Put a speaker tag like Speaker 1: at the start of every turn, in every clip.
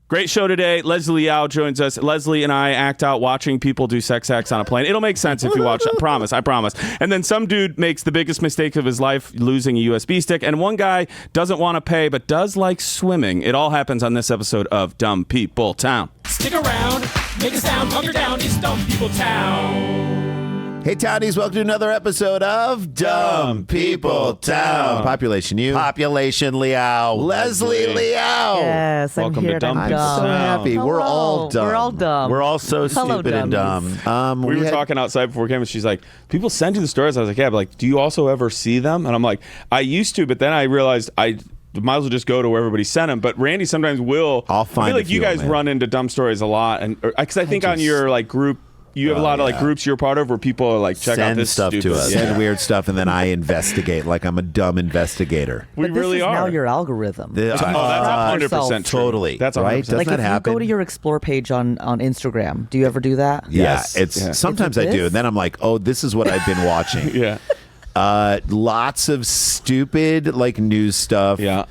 Speaker 1: Great show today. Leslie Liao joins us. Leslie and I act out watching people do sex acts on a plane. It'll make sense if you watch. I promise. And then some dude makes the biggest mistake of his life, losing a USB stick. And one guy doesn't want to pay, but does like swimming. It all happens on this episode of Dumb People Town.
Speaker 2: Stick around, make a sound, hunker down. It's Dumb People Town.
Speaker 3: Hey, Townies, welcome to another episode of Dumb People Town. Population you. Population Liao. Leslie Liao.
Speaker 4: Yes,
Speaker 1: Welcome
Speaker 4: I'm here.
Speaker 1: to Dumb
Speaker 4: I'm
Speaker 1: People
Speaker 4: dumb.
Speaker 3: So happy.
Speaker 4: Hello.
Speaker 3: We're all dumb.
Speaker 4: We're all dumb.
Speaker 3: We're all so
Speaker 4: Hello,
Speaker 3: stupid and dumb.
Speaker 4: dummies.
Speaker 1: We were talking outside before we came, and she's like, people send you the stories. I was like, yeah, but like, do you also ever see them? And I'm like, I used to, but then I realized I might as well just go to where everybody sent them. But Randy sometimes will.
Speaker 3: I'll find
Speaker 1: I feel like
Speaker 3: a few
Speaker 1: you guys
Speaker 3: of 'em,
Speaker 1: run into dumb stories a lot, and because I think on your like group, you have a lot of like groups you're part of where people are like, check out this
Speaker 3: stuff
Speaker 1: stupid
Speaker 3: to us.
Speaker 1: Yeah.
Speaker 3: Send weird stuff, and then I investigate like I'm a dumb investigator.
Speaker 1: We
Speaker 4: But this
Speaker 1: really
Speaker 4: is
Speaker 1: are.
Speaker 4: now your algorithm.
Speaker 1: That's
Speaker 4: Trap
Speaker 1: 100%
Speaker 4: yourself.
Speaker 1: true.
Speaker 3: Totally.
Speaker 1: That's 100%.
Speaker 3: right. Doesn't
Speaker 4: Like
Speaker 3: that
Speaker 4: if
Speaker 3: happen?
Speaker 4: you go to your explore page on Instagram, do you ever do that?
Speaker 3: Yes. Sometimes
Speaker 4: Is it
Speaker 3: I do,
Speaker 4: this?
Speaker 3: and then I'm like, oh, this is what I've been watching.
Speaker 1: Yeah.
Speaker 3: Lots of stupid like news stuff.
Speaker 1: Yeah.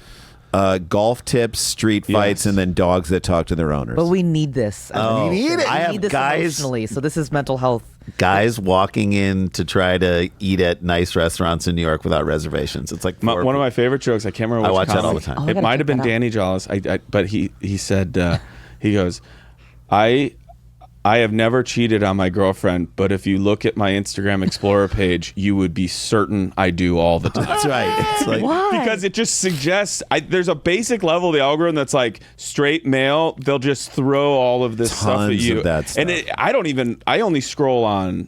Speaker 3: Golf tips, street fights, and then dogs that talk to their owners.
Speaker 4: But we need this.
Speaker 3: Oh.
Speaker 4: We
Speaker 3: You need it.
Speaker 4: We
Speaker 3: I have
Speaker 4: need this
Speaker 3: guys-
Speaker 4: emotionally. So this is mental health.
Speaker 5: Guys walking in to try to eat at nice restaurants in New York without reservations. It's like
Speaker 1: One of my favorite jokes. I can't remember.
Speaker 5: I
Speaker 1: which
Speaker 5: watch that all
Speaker 1: comic.
Speaker 5: the time.
Speaker 4: Oh, I
Speaker 1: It
Speaker 4: gotta
Speaker 1: might
Speaker 4: check
Speaker 1: have been
Speaker 4: that out.
Speaker 1: Danny Jollis. But he said he goes, I have never cheated on my girlfriend, but if you look at my Instagram Explorer page, you would be certain I do all the time.
Speaker 3: That's right. It's like,
Speaker 4: Why?
Speaker 1: Because it just suggests there's a basic level of the algorithm that's like straight male. They'll just throw all of this stuff at
Speaker 3: Tons
Speaker 1: you.
Speaker 3: of that stuff.
Speaker 1: And I only scroll on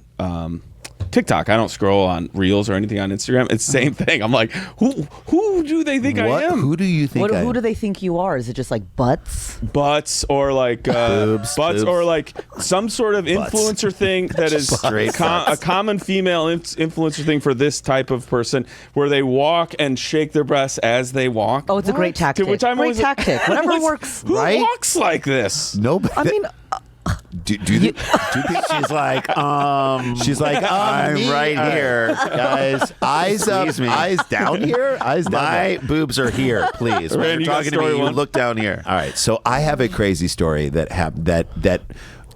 Speaker 1: TikTok. I don't scroll on Reels or anything on Instagram. It's the same thing. I'm like, who do they think I am?
Speaker 3: Who do you think I am?
Speaker 4: Who do they think you are? Is it just like butts?
Speaker 1: Butts or like
Speaker 3: Boobs,
Speaker 1: butts
Speaker 3: boobs.
Speaker 1: or like some sort of influencer thing that is a common female influencer thing for this type of person, where they walk and shake their breasts as they walk.
Speaker 4: Oh, it's a great tactic.
Speaker 1: To which I'm
Speaker 4: great
Speaker 1: always like,
Speaker 4: tactic. Whatever works.
Speaker 1: Who
Speaker 3: right?
Speaker 1: walks like this?
Speaker 3: Nobody.
Speaker 4: I mean,
Speaker 3: do she's like, I'm
Speaker 5: me.
Speaker 3: right here, guys. Eyes up,
Speaker 5: Excuse me.
Speaker 3: eyes down here, eyes down
Speaker 5: My
Speaker 3: there.
Speaker 5: boobs are here, please. When
Speaker 1: Rand,
Speaker 5: you're
Speaker 1: you got
Speaker 5: talking to
Speaker 1: story
Speaker 5: me, you
Speaker 1: one?
Speaker 5: look down here.
Speaker 3: All right, so I have a crazy story that happened that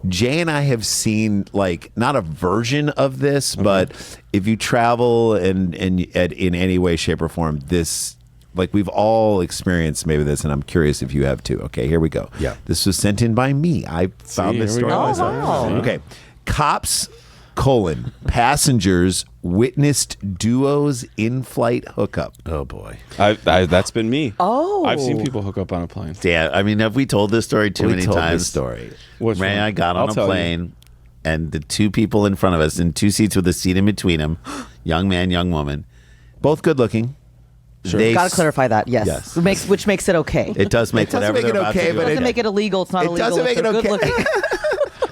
Speaker 3: Jay and I have seen, like, not a version of this, but if you travel and in any way, shape, or form, this. Like, we've all experienced maybe this, and I'm curious if you have too. Okay, here we go.
Speaker 5: Yeah.
Speaker 3: This was sent in by me. I found this
Speaker 1: here we
Speaker 3: story
Speaker 1: go.
Speaker 3: myself.
Speaker 4: Oh, wow.
Speaker 3: Okay. Cops, passengers witnessed duo's in-flight hookup.
Speaker 5: Oh, boy.
Speaker 1: That's been me.
Speaker 4: Oh.
Speaker 1: I've seen people hook up on a plane.
Speaker 5: Yeah, I mean, have we told this story too
Speaker 3: We
Speaker 5: many
Speaker 3: told
Speaker 5: times?
Speaker 3: this story.
Speaker 1: Which
Speaker 5: Ray and
Speaker 1: one?
Speaker 5: I got
Speaker 1: I'll
Speaker 5: on a
Speaker 1: tell you.
Speaker 5: plane, and the two people in front of us, in two seats with a seat in between them, young man, young woman,
Speaker 3: Both good looking.
Speaker 5: They
Speaker 4: Got to clarify that. Yes.
Speaker 3: Yes.
Speaker 4: Which makes it okay.
Speaker 5: It does make
Speaker 3: It doesn't
Speaker 5: whatever
Speaker 3: make it
Speaker 5: they're about
Speaker 3: okay,
Speaker 5: to do.
Speaker 3: but
Speaker 4: doesn't make it illegal. It's not
Speaker 3: It
Speaker 4: illegal.
Speaker 3: doesn't make
Speaker 4: if
Speaker 3: it
Speaker 4: they're
Speaker 3: okay.
Speaker 4: Good looking.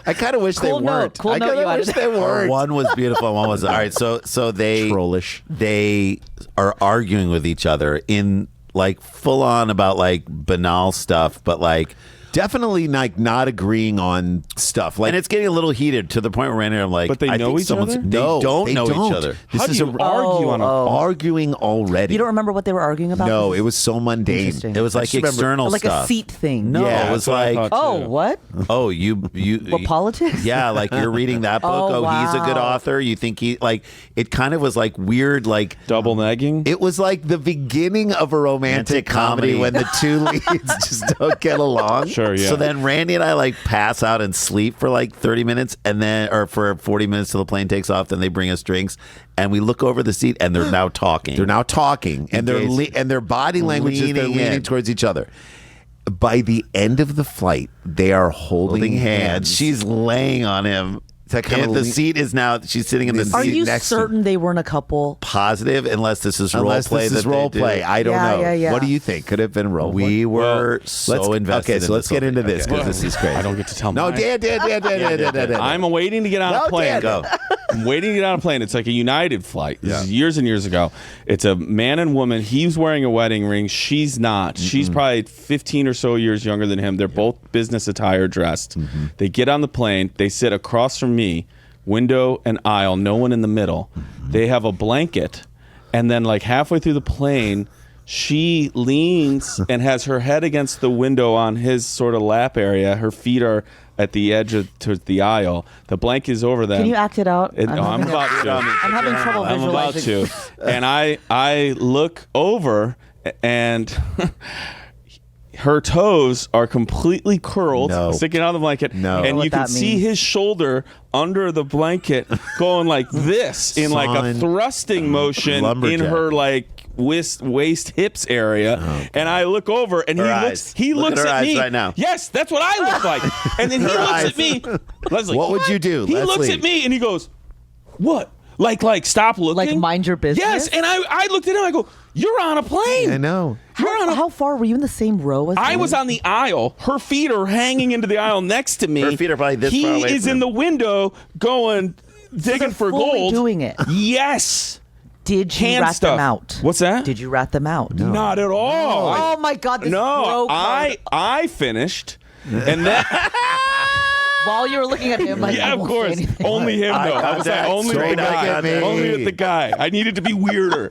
Speaker 3: I kind of wish
Speaker 4: Cool
Speaker 3: they
Speaker 4: note.
Speaker 3: weren't.
Speaker 4: Cool
Speaker 3: I
Speaker 4: note
Speaker 3: kind
Speaker 4: you
Speaker 3: of wish
Speaker 4: added.
Speaker 3: they weren't.
Speaker 5: One was beautiful, one was all right. So they
Speaker 3: Trollish.
Speaker 5: They are arguing with each other in like full on about like banal stuff, but like.
Speaker 3: Definitely like not agreeing on stuff. Like,
Speaker 5: And it's getting a little heated to the point where Randy and I'm like,
Speaker 1: But they
Speaker 5: I
Speaker 1: know
Speaker 5: think
Speaker 1: each
Speaker 5: someone's-
Speaker 1: other?
Speaker 5: They
Speaker 3: no,
Speaker 5: don't
Speaker 3: they
Speaker 5: know
Speaker 3: don't.
Speaker 5: each other.
Speaker 3: This
Speaker 1: How do
Speaker 3: is
Speaker 1: you argue on a
Speaker 3: arguing already.
Speaker 4: You don't remember what they were arguing about?
Speaker 3: No, it was so mundane.
Speaker 4: Interesting.
Speaker 5: It was
Speaker 3: I
Speaker 5: like
Speaker 3: just remember-
Speaker 5: external
Speaker 4: like
Speaker 5: stuff.
Speaker 4: a seat thing.
Speaker 5: No,
Speaker 3: Yeah,
Speaker 5: it was
Speaker 1: that's what I
Speaker 5: like,
Speaker 1: thought.
Speaker 4: Oh, what?
Speaker 5: oh, you
Speaker 4: What, politics?
Speaker 5: Yeah, like you're reading that book.
Speaker 4: Oh,
Speaker 5: He's a good
Speaker 4: wow.
Speaker 5: author. You think he like it kind of was like weird, like
Speaker 1: Double negging.
Speaker 3: It was like the beginning of a romantic comedy when the two leads just don't get along.
Speaker 1: Sure, yeah.
Speaker 5: So then Randy and I like pass out and sleep for like 30 minutes and then or for 40 minutes till the plane takes off. Then they bring us drinks and we look over the seat and they're now talking.
Speaker 3: They're now talking, and and their body language is they're
Speaker 5: Leaning
Speaker 3: leaning
Speaker 5: in.
Speaker 3: towards each other. By the end of the flight, they are holding hands.
Speaker 5: She's laying on him.
Speaker 3: That kind
Speaker 5: And
Speaker 3: of
Speaker 5: the
Speaker 3: lean-
Speaker 5: seat is now. She's sitting in the
Speaker 4: Are
Speaker 5: seat
Speaker 4: you
Speaker 3: next to-
Speaker 4: certain they weren't a couple?
Speaker 5: positive, unless this is role
Speaker 3: Unless
Speaker 5: play.
Speaker 3: this is
Speaker 5: that
Speaker 3: role
Speaker 5: they do.
Speaker 3: play, I don't
Speaker 4: Yeah,
Speaker 3: know.
Speaker 4: yeah, yeah.
Speaker 3: What do you think? Could it have been role play?
Speaker 5: We were
Speaker 3: Let's-
Speaker 5: so invested.
Speaker 3: Okay, so
Speaker 5: in
Speaker 3: let's get into this because
Speaker 1: Well,
Speaker 3: this is crazy.
Speaker 1: I don't get to tell
Speaker 3: No,
Speaker 1: mine.
Speaker 3: Dan.
Speaker 1: I'm waiting to get on
Speaker 3: No,
Speaker 1: a plane.
Speaker 3: Dan.
Speaker 5: Go.
Speaker 1: I'm waiting to get on a plane. It's like a United flight. This is years and years ago. It's a man and woman. He's wearing a wedding ring. She's not. She's probably 15 or so years younger than him. They're both business attire dressed. They get on the plane. They sit across from me, window and aisle, no one in the middle. They have a blanket. And then like halfway through the plane, she leans and has her head against the window on his sort of lap area. Her feet are at the edge towards the aisle. The blanket is over them.
Speaker 4: Can you act it out?
Speaker 1: I'm about to.
Speaker 4: I'm having trouble
Speaker 1: I'm about
Speaker 4: visualizing.
Speaker 1: to. And I look over and her toes are completely curled,
Speaker 3: No.
Speaker 1: sticking out of the blanket.
Speaker 3: No.
Speaker 1: And
Speaker 4: What
Speaker 1: you can
Speaker 4: that
Speaker 1: see
Speaker 4: means.
Speaker 1: his shoulder under the blanket going like this in like a
Speaker 3: Son.
Speaker 1: thrusting motion
Speaker 3: Lumberjack.
Speaker 1: in her like waist hips area. And I look over and
Speaker 5: Her
Speaker 1: he
Speaker 5: eyes. Look
Speaker 1: looks
Speaker 5: at her
Speaker 1: at
Speaker 5: eyes
Speaker 1: me
Speaker 5: right now.
Speaker 1: Yes, that's what I look like. And then he looks at me. Leslie,
Speaker 3: What would you do,
Speaker 1: He looks
Speaker 3: Leslie?
Speaker 1: at me and he goes, "What? Like stop looking?
Speaker 4: Like, mind your business?
Speaker 1: Yes." And I looked at him. I go, "You're on a plane."
Speaker 3: I know.
Speaker 4: How far were you in the same row as
Speaker 1: I
Speaker 4: him?
Speaker 1: was on the aisle. Her feet are hanging into the aisle next to me.
Speaker 5: Her feet are probably this
Speaker 1: he
Speaker 5: far away
Speaker 1: is
Speaker 5: from
Speaker 1: in
Speaker 5: him.
Speaker 1: the window going digging
Speaker 4: They're
Speaker 1: for
Speaker 4: fully
Speaker 1: gold.
Speaker 4: doing it.
Speaker 1: Yes.
Speaker 4: Did you
Speaker 1: Hand
Speaker 4: rat
Speaker 1: stuff.
Speaker 4: them out?
Speaker 1: What's that?
Speaker 4: Did you rat them out?
Speaker 1: Not at all.
Speaker 4: Oh my God! This
Speaker 1: No,
Speaker 4: broke
Speaker 1: I finished, and then
Speaker 4: while you were looking at him, like,
Speaker 1: yeah,
Speaker 4: I
Speaker 1: of
Speaker 4: won't say
Speaker 1: course,
Speaker 4: anything.
Speaker 1: only him though. I was like,
Speaker 5: contact,
Speaker 1: only the
Speaker 5: straight
Speaker 1: guy,
Speaker 5: eye contact.
Speaker 1: only the guy. I needed to be weirder.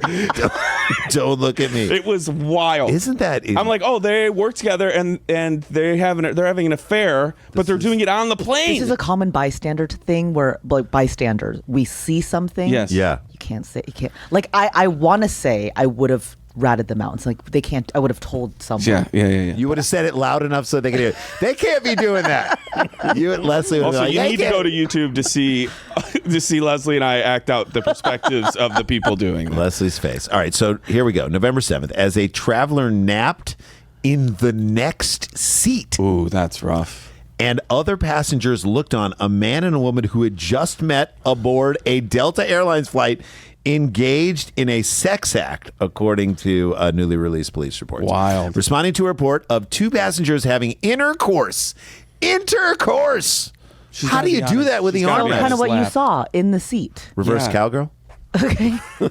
Speaker 3: Don't look at me.
Speaker 1: It was wild.
Speaker 3: Isn't that?
Speaker 1: I'm like, oh, they work together and they're having an affair, but they're doing it on the plane.
Speaker 4: This is a common bystander thing where, like, bystanders, we see something.
Speaker 1: Yes.
Speaker 3: Yeah.
Speaker 4: You can't say, you can't. Like, I want to say I would have ratted them out. It's like, they can't, I would have told someone.
Speaker 1: yeah.
Speaker 3: You would have said it loud enough so they could hear it. They can't be doing that. You and Leslie would
Speaker 1: Also,
Speaker 3: be like,
Speaker 1: you
Speaker 3: "They
Speaker 1: need to
Speaker 3: can't."
Speaker 1: go to YouTube to see Leslie and I act out the perspectives of the people doing that.
Speaker 3: Leslie's face. All right, so here we go. November 7th. As a traveler napped in the next seat
Speaker 1: Ooh, that's rough.
Speaker 3: and other passengers looked on, a man and a woman who had just met aboard a Delta Airlines flight engaged in a sex act, according to newly released police reports.
Speaker 1: Wild.
Speaker 3: Responding to a report of two passengers having intercourse. Intercourse! How do you do that with the
Speaker 1: gotta
Speaker 3: arm?
Speaker 1: be on
Speaker 4: Kind
Speaker 1: his
Speaker 4: of what you
Speaker 1: lap.
Speaker 4: saw in the seat.
Speaker 3: Reverse
Speaker 1: Yeah.
Speaker 3: cowgirl?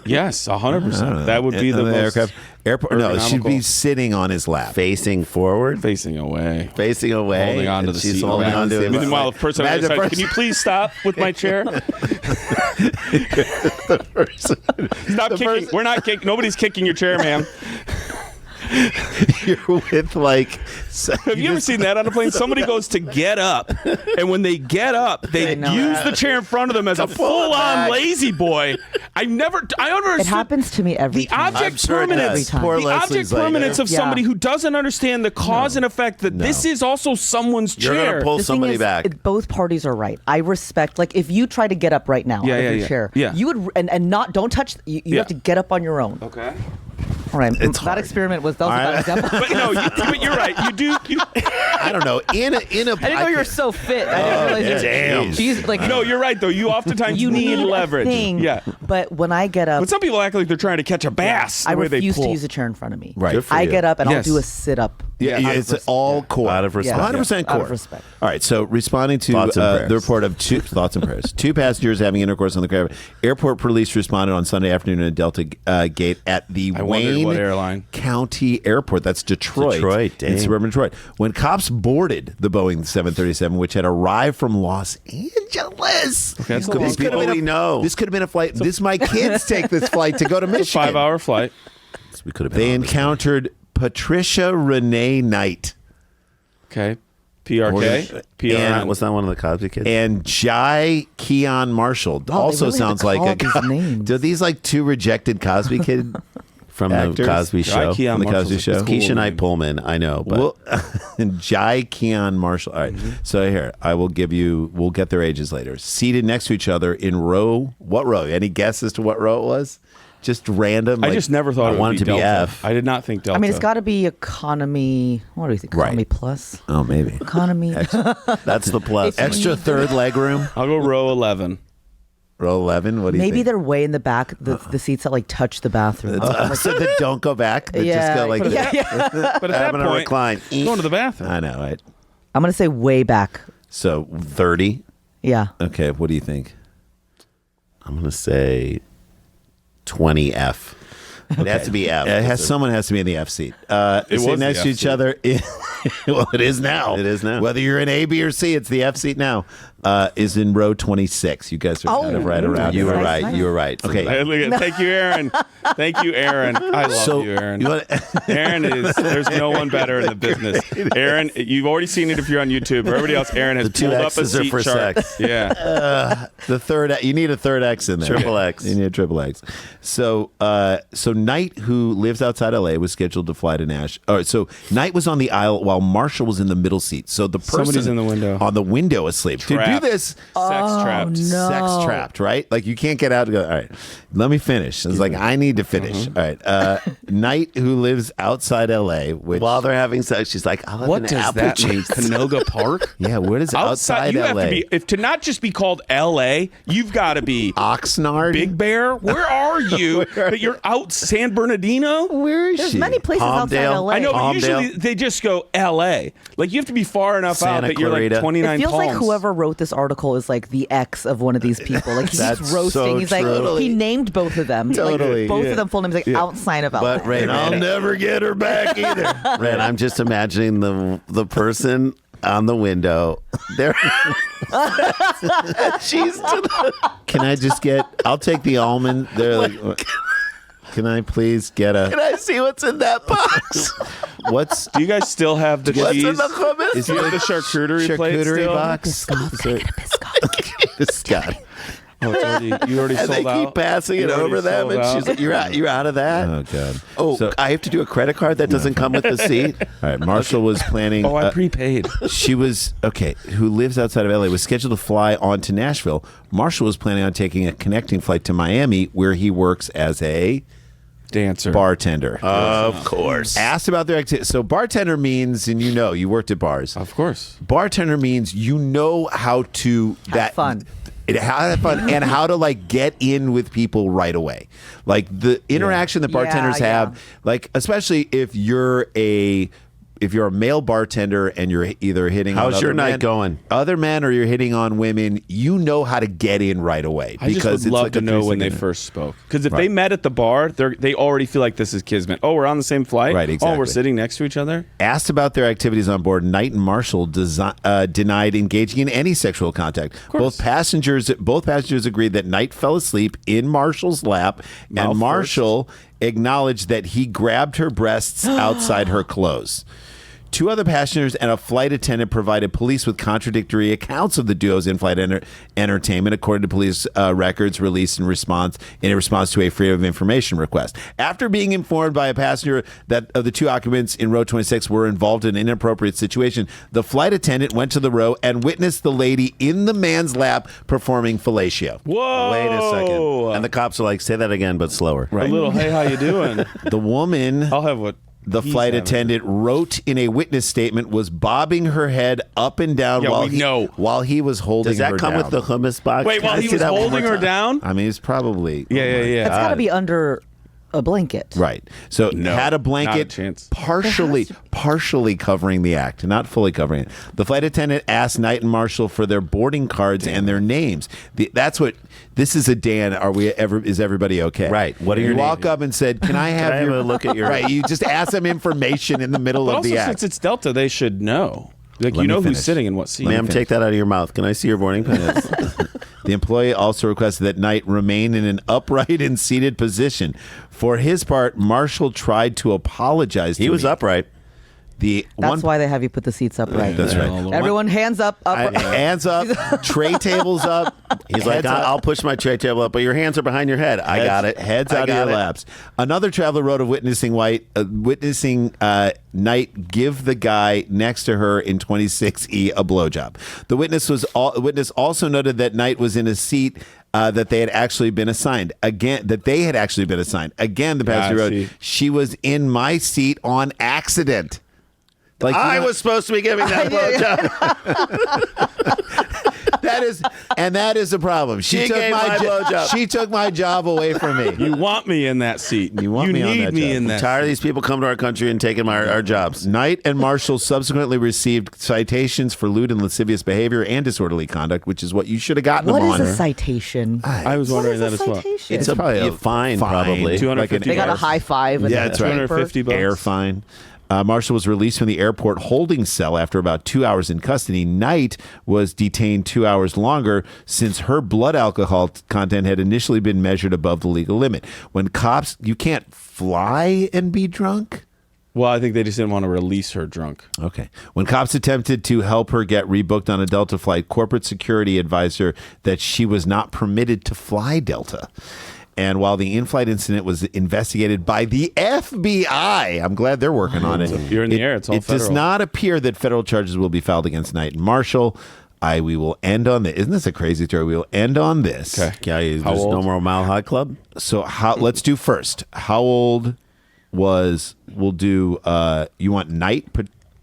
Speaker 1: Yes, 100%. That would be the most
Speaker 3: aircraft. Airport. No, she'd be
Speaker 1: ergonomical.
Speaker 3: sitting on his lap.
Speaker 5: Facing forward,
Speaker 1: facing away.
Speaker 5: facing away,
Speaker 1: Holding on to
Speaker 5: and
Speaker 1: the
Speaker 5: she's
Speaker 1: seat.
Speaker 5: holding on to it.
Speaker 1: Meanwhile, the person on the
Speaker 3: Imagine
Speaker 1: other side,
Speaker 3: the
Speaker 1: can you please stop with my chair? Stop kicking. We're not kicking. Nobody's kicking your chair, ma'am.
Speaker 3: You're with like.
Speaker 1: Have you ever seen that on a plane? Somebody goes to get up, and when they get up, they
Speaker 4: know.
Speaker 1: use the chair in front of them as a full-on lazy boy. I never
Speaker 4: It
Speaker 1: understood
Speaker 4: happens to me every
Speaker 1: the
Speaker 4: time.
Speaker 1: object
Speaker 3: sure it
Speaker 1: permanence.
Speaker 3: does. Poor
Speaker 1: The
Speaker 3: Leslie's
Speaker 1: object
Speaker 3: like,
Speaker 1: permanence of
Speaker 4: Yeah.
Speaker 1: somebody who doesn't understand the cause and effect that this is also someone's
Speaker 5: You're
Speaker 1: chair.
Speaker 5: gonna pull
Speaker 4: The thing
Speaker 5: somebody
Speaker 4: is,
Speaker 5: back.
Speaker 4: both parties are right. I respect, like, if you try to get up right now
Speaker 1: Yeah,
Speaker 4: out of
Speaker 1: yeah,
Speaker 4: your
Speaker 1: yeah.
Speaker 4: chair,
Speaker 1: Yeah.
Speaker 4: you would, and not, don't touch, you
Speaker 1: Yeah.
Speaker 4: have to get up on your own.
Speaker 1: Okay.
Speaker 4: All right.
Speaker 3: It's
Speaker 4: that
Speaker 3: hard.
Speaker 4: experiment was, that was a bad example.
Speaker 1: But no, but you're right. You do.
Speaker 3: I don't know. In a.
Speaker 4: I didn't know you were so fit. I didn't realize
Speaker 3: damn.
Speaker 4: you Jeez, like,
Speaker 1: No, you're right though. You oftentimes
Speaker 4: you need
Speaker 1: leverage.
Speaker 4: a thing.
Speaker 1: Yeah.
Speaker 4: But when I get up,
Speaker 1: But some people act like they're trying to catch a bass.
Speaker 4: I
Speaker 1: the way they
Speaker 4: refuse to
Speaker 1: pull.
Speaker 4: use a chair in front of me.
Speaker 3: Right. Good for
Speaker 4: I
Speaker 3: you.
Speaker 4: get up and
Speaker 1: Yes.
Speaker 4: I'll do a sit up.
Speaker 3: Yeah,
Speaker 4: Out of
Speaker 3: it's
Speaker 4: respect.
Speaker 3: all core.
Speaker 5: Out of respect.
Speaker 3: 100%
Speaker 4: Out
Speaker 3: core.
Speaker 4: of respect.
Speaker 3: All right, so responding to
Speaker 5: Thoughts and prayers.
Speaker 3: the report of two thoughts and prayers. Two passengers having intercourse on the craft. Airport police responded on Sunday afternoon at Delta Gate at the
Speaker 1: I wondered
Speaker 3: Wayne
Speaker 1: what airline.
Speaker 3: County Airport. That's Detroit.
Speaker 5: Detroit,
Speaker 3: in
Speaker 5: dang.
Speaker 3: suburban Detroit. When cops boarded the Boeing 737, which had arrived from Los Angeles.
Speaker 1: Okay, that's a
Speaker 3: This
Speaker 1: long
Speaker 3: could have
Speaker 5: flight.
Speaker 3: been
Speaker 5: We know.
Speaker 3: This could have been a flight. My kids take this flight to go to Michigan.
Speaker 1: 5-hour flight.
Speaker 5: We could have been.
Speaker 3: They
Speaker 5: on this.
Speaker 3: encountered Patricia Renee Knight
Speaker 1: Okay. PRK.
Speaker 3: And-
Speaker 5: Was that one of the Cosby kids?
Speaker 3: and Jai Keon Marshall.
Speaker 4: they
Speaker 3: Also
Speaker 4: really had
Speaker 3: sounds
Speaker 4: to
Speaker 3: like
Speaker 4: call
Speaker 3: a.
Speaker 4: out these names.
Speaker 3: Do these like two rejected Cosby kid
Speaker 5: from
Speaker 3: actors?
Speaker 5: the Cosby
Speaker 1: Jai
Speaker 5: Show.
Speaker 1: Keon
Speaker 3: From the
Speaker 1: Marshall's
Speaker 3: Cosby
Speaker 1: a
Speaker 3: Show.
Speaker 1: cool
Speaker 5: Keisha Knight
Speaker 1: name.
Speaker 5: Pullman, I know, but
Speaker 3: Well, and Jai Keon Marshall. All right. So here, I will give you. We'll get their ages later. Seated next to each other in row. What row? Any guess as to what row it was? Just random.
Speaker 1: I
Speaker 3: like-
Speaker 1: just never thought
Speaker 5: I
Speaker 1: it would
Speaker 5: wanted
Speaker 1: be
Speaker 5: to be
Speaker 1: Delta.
Speaker 5: F.
Speaker 1: I did not think Delta.
Speaker 4: I mean, it's got to be economy. What do you think? Economy
Speaker 3: Right.
Speaker 4: plus?
Speaker 3: Oh, maybe.
Speaker 4: Economy.
Speaker 5: that's the plus.
Speaker 3: Extra third leg room.
Speaker 1: I'll go row 11.
Speaker 3: Row 11. What do you
Speaker 4: Maybe
Speaker 3: think?
Speaker 4: they're way in the back, the seats that like touch the bathroom.
Speaker 3: So that don't go back. But
Speaker 4: yeah,
Speaker 3: just go like
Speaker 4: yeah, yeah.
Speaker 1: But at that
Speaker 5: Having a
Speaker 1: point,
Speaker 5: recline.
Speaker 1: going to the bathroom.
Speaker 3: I know, right?
Speaker 4: I'm gonna say way back.
Speaker 3: So 30.
Speaker 4: Yeah.
Speaker 3: Okay, what do you think?
Speaker 5: I'm going to say 20F. It has to be F.
Speaker 3: Someone has to be in the F seat. Sit
Speaker 1: was the
Speaker 3: next to
Speaker 1: F
Speaker 3: each
Speaker 1: seat.
Speaker 3: other. Well, it is now.
Speaker 5: It is now.
Speaker 3: Whether you're in A, B, or C, it's the F seat now. is in row 26. You guys are kind of right around.
Speaker 5: You were
Speaker 3: there.
Speaker 5: right.
Speaker 4: Nice.
Speaker 5: You were right.
Speaker 3: Okay.
Speaker 1: Thank you, Aaron. Thank you, Aaron. I love you, Aaron. Aaron there's no one better in the business. Aaron, you've already seen it if you're on YouTube. For everybody else, Aaron has
Speaker 5: The two
Speaker 1: pulled up a
Speaker 5: X's are
Speaker 1: seat
Speaker 5: for
Speaker 1: chart.
Speaker 5: sex.
Speaker 1: Yeah.
Speaker 3: The third, you need a third X in there.
Speaker 5: Triple X.
Speaker 3: You need a triple X. So Knight, who lives outside LA, was scheduled to fly to Nash. All right, so Knight was on the aisle while Marshall was in the middle seat. So the person
Speaker 1: Somebody's in the window.
Speaker 3: on the window asleep. To do
Speaker 1: Trapped.
Speaker 3: this,
Speaker 1: Sex trapped.
Speaker 3: sex trapped, right? Like you can't get out and go, all right, let me finish. It's like, I need to finish. All right. Knight, who lives outside LA, which,
Speaker 5: While they're having sex, she's like, I'll have
Speaker 1: What
Speaker 5: an
Speaker 1: does
Speaker 5: apple
Speaker 1: that
Speaker 5: juice.
Speaker 1: mean? Canoga Park?
Speaker 3: yeah, where does outside
Speaker 1: You
Speaker 3: LA?
Speaker 1: have to be, if to not just be called LA, you've got to be
Speaker 3: Oxnard?
Speaker 1: Big Bear. Where are you? But you're out San Bernardino?
Speaker 3: Where is
Speaker 4: There's
Speaker 3: she?
Speaker 4: many places outside
Speaker 5: Palmdale.
Speaker 4: LA.
Speaker 1: I know, but
Speaker 5: Palmdale.
Speaker 1: usually they just go LA. Like you have to be far enough out
Speaker 5: Santa
Speaker 1: that you're
Speaker 5: Clarita.
Speaker 1: like 29
Speaker 4: It feels
Speaker 1: palms.
Speaker 4: like whoever wrote this article is like the ex of one of these people. Like he's
Speaker 3: That's
Speaker 4: just roasting.
Speaker 3: so
Speaker 4: He's like,
Speaker 3: true.
Speaker 4: he named both of them.
Speaker 3: Totally,
Speaker 4: Like, both
Speaker 3: yeah.
Speaker 4: of them full names, like outside of LA.
Speaker 5: But Ray,
Speaker 3: I'll never get her back either.
Speaker 5: Ren, I'm just imagining the person on the window. There, she's to the.
Speaker 3: Can I just get? I'll take the almond. They're like, can I please get
Speaker 5: Can
Speaker 3: a?
Speaker 5: I see what's in that box?
Speaker 3: What's
Speaker 1: Do you guys still have the
Speaker 5: What's
Speaker 1: cheese?
Speaker 5: in the hummus?
Speaker 1: Do you have the charcuterie plate still?
Speaker 3: box? Scott.
Speaker 1: Oh, it's already, you already
Speaker 5: And
Speaker 1: sold
Speaker 5: they
Speaker 1: out.
Speaker 5: keep passing it
Speaker 1: You already
Speaker 5: over them,
Speaker 1: sold
Speaker 5: and
Speaker 1: out?
Speaker 5: she's like, "You're out of that."
Speaker 3: Oh god.
Speaker 5: Oh,
Speaker 3: So-
Speaker 5: I have to do a credit card that doesn't come with the seat.
Speaker 3: All right. Marshall was planning.
Speaker 1: Oh, I prepaid.
Speaker 3: She was okay. Who lives outside of LA was scheduled to fly on to Nashville. Marshall was planning on taking a connecting flight to Miami, where he works as a
Speaker 1: Dancer.
Speaker 3: bartender.
Speaker 5: Of course.
Speaker 3: Asked about their activity. So bartender means, and you worked at bars.
Speaker 1: Of course.
Speaker 3: Bartender means you know how to
Speaker 4: Have fun.
Speaker 3: How to have fun and how to like get in with people right away. Like the interaction that bartenders
Speaker 4: Yeah.
Speaker 3: have, like especially if you're a male bartender and you're either hitting on
Speaker 5: How's
Speaker 3: other
Speaker 5: your night
Speaker 3: men,
Speaker 5: going?
Speaker 3: other men, or you're hitting on women, you know how to get in right away.
Speaker 1: I just would
Speaker 3: it's
Speaker 1: love
Speaker 3: like
Speaker 1: to
Speaker 3: a
Speaker 1: know when they
Speaker 3: 3-second.
Speaker 1: first spoke. Because if
Speaker 3: Right.
Speaker 1: they met at the bar, they already feel like this is kismet. Oh, we're on the same flight?
Speaker 3: Right, exactly.
Speaker 1: Oh, we're sitting next to each other?
Speaker 3: Asked about their activities on board, Knight and Marshall denied engaging in any sexual contact. Both passengers agreed that Knight fell asleep in Marshall's lap,
Speaker 1: Mouth
Speaker 3: and Marshall acknowledged that he grabbed her breasts outside her clothes. Two other passengers and a flight attendant provided police with contradictory accounts of the duo's in-flight entertainment, according to police records released in response to a Freedom of Information request. After being informed by a passenger that of the two occupants in row 26 were involved in an inappropriate situation, the flight attendant went to the row and witnessed the lady in the man's lap performing fellatio.
Speaker 1: Whoa.
Speaker 5: Wait a second. And the cops are like, "Say that again, but slower."
Speaker 1: A little, hey, how you doing?
Speaker 3: The woman...
Speaker 1: I'll have what
Speaker 3: The
Speaker 1: he's
Speaker 3: flight
Speaker 1: having.
Speaker 3: attendant wrote in a witness statement was bobbing her head up and down
Speaker 1: Yeah,
Speaker 3: while
Speaker 1: we know.
Speaker 3: while he was holding
Speaker 5: Does that
Speaker 3: her
Speaker 5: come
Speaker 3: down.
Speaker 5: with the hummus box?
Speaker 1: Wait,
Speaker 5: Can
Speaker 1: while
Speaker 5: I
Speaker 1: he
Speaker 5: see
Speaker 1: was
Speaker 5: that one
Speaker 1: holding
Speaker 5: more
Speaker 1: her
Speaker 5: time?
Speaker 1: down?
Speaker 3: I mean, it's probably
Speaker 1: Yeah.
Speaker 4: That's got to be under a blanket.
Speaker 3: right. So
Speaker 1: No,
Speaker 3: had a
Speaker 1: not a
Speaker 3: blanket
Speaker 1: chance.
Speaker 3: partially covering the act, not fully covering it. The flight attendant asked Knight and Marshall for their boarding cards and their names. That's what this is. A Dan. Is everybody okay?
Speaker 5: Right. What are
Speaker 3: You
Speaker 5: your
Speaker 3: walk
Speaker 5: names?
Speaker 3: up and said, "Can I have
Speaker 5: I have
Speaker 3: your
Speaker 5: a look at your-
Speaker 3: right?" You just ask them information in the middle
Speaker 1: But
Speaker 3: of
Speaker 1: also,
Speaker 3: the act.
Speaker 1: since it's Delta, they should know. Like,
Speaker 3: Let
Speaker 1: you
Speaker 3: me
Speaker 1: know
Speaker 3: finish.
Speaker 1: who's sitting in what seat.
Speaker 5: Ma'am, take that out of your mouth. Can I see your boarding pass?
Speaker 3: The employee also requested that Knight remain in an upright and seated position. For his part, Marshall tried to apologize to
Speaker 5: He was
Speaker 3: me.
Speaker 5: upright.
Speaker 4: That's why they have you put the seats up right.
Speaker 3: That's right.
Speaker 4: Everyone hands up.
Speaker 3: Hands up, tray tables up.
Speaker 5: He's like,
Speaker 3: heads up.
Speaker 5: I'll push my tray table up, but your hands are behind your head. I got it.
Speaker 3: Heads
Speaker 5: I
Speaker 3: out of
Speaker 5: got
Speaker 3: your
Speaker 5: it.
Speaker 3: laps. Another traveler wrote of witnessing Knight give the guy next to her in 26E a blowjob. The witness also noted that Knight was in a seat that they had actually been assigned. Again, the passenger wrote,
Speaker 1: see.
Speaker 3: "She was in my seat on accident." Like
Speaker 5: I was supposed to be giving that blowjob.
Speaker 3: that is a problem. She took
Speaker 5: gave my blowjob.
Speaker 3: She took my job away from me.
Speaker 1: You want me in that seat.
Speaker 3: You want me on
Speaker 1: need
Speaker 3: that
Speaker 1: me
Speaker 3: job.
Speaker 1: in that
Speaker 5: Tired of
Speaker 1: seat.
Speaker 5: these people coming to our country and taking our jobs.
Speaker 3: Knight and Marshall subsequently received citations for lewd and lascivious behavior and disorderly conduct, which is what you should have gotten
Speaker 4: What
Speaker 3: them
Speaker 4: is
Speaker 3: on.
Speaker 4: a citation?
Speaker 1: I was
Speaker 4: What
Speaker 1: wondering
Speaker 4: is a
Speaker 1: that as well.
Speaker 4: citation?
Speaker 5: It's
Speaker 3: probably
Speaker 5: a fine, probably.
Speaker 1: 250
Speaker 4: They got a
Speaker 1: bucks.
Speaker 4: high five. And
Speaker 3: Yeah,
Speaker 4: a
Speaker 3: that's right.
Speaker 4: paper.
Speaker 1: 250 bucks.
Speaker 3: Air fine. Marshall was released from the airport holding cell after about 2 hours in custody. Knight was detained 2 hours longer since her blood alcohol content had initially been measured above the legal limit. When cops, you can't fly and be drunk?
Speaker 1: Well, I think they just didn't want to release her drunk.
Speaker 3: Okay. When cops attempted to help her get rebooked on a Delta flight, corporate security advised her that she was not permitted to fly Delta. And while the in-flight incident was investigated by the FBI, I'm glad they're working on it.
Speaker 1: You're in the air. It's all
Speaker 3: It does
Speaker 1: federal.
Speaker 3: not appear that federal charges will be filed against Knight and Marshall. We will end on this. Isn't this a crazy story? We will end on this.
Speaker 1: Okay.
Speaker 5: Yeah,
Speaker 1: How
Speaker 5: there's
Speaker 1: old?
Speaker 5: no more Mile High Club.
Speaker 3: So let's do first. How old was? We'll do. You want Knight,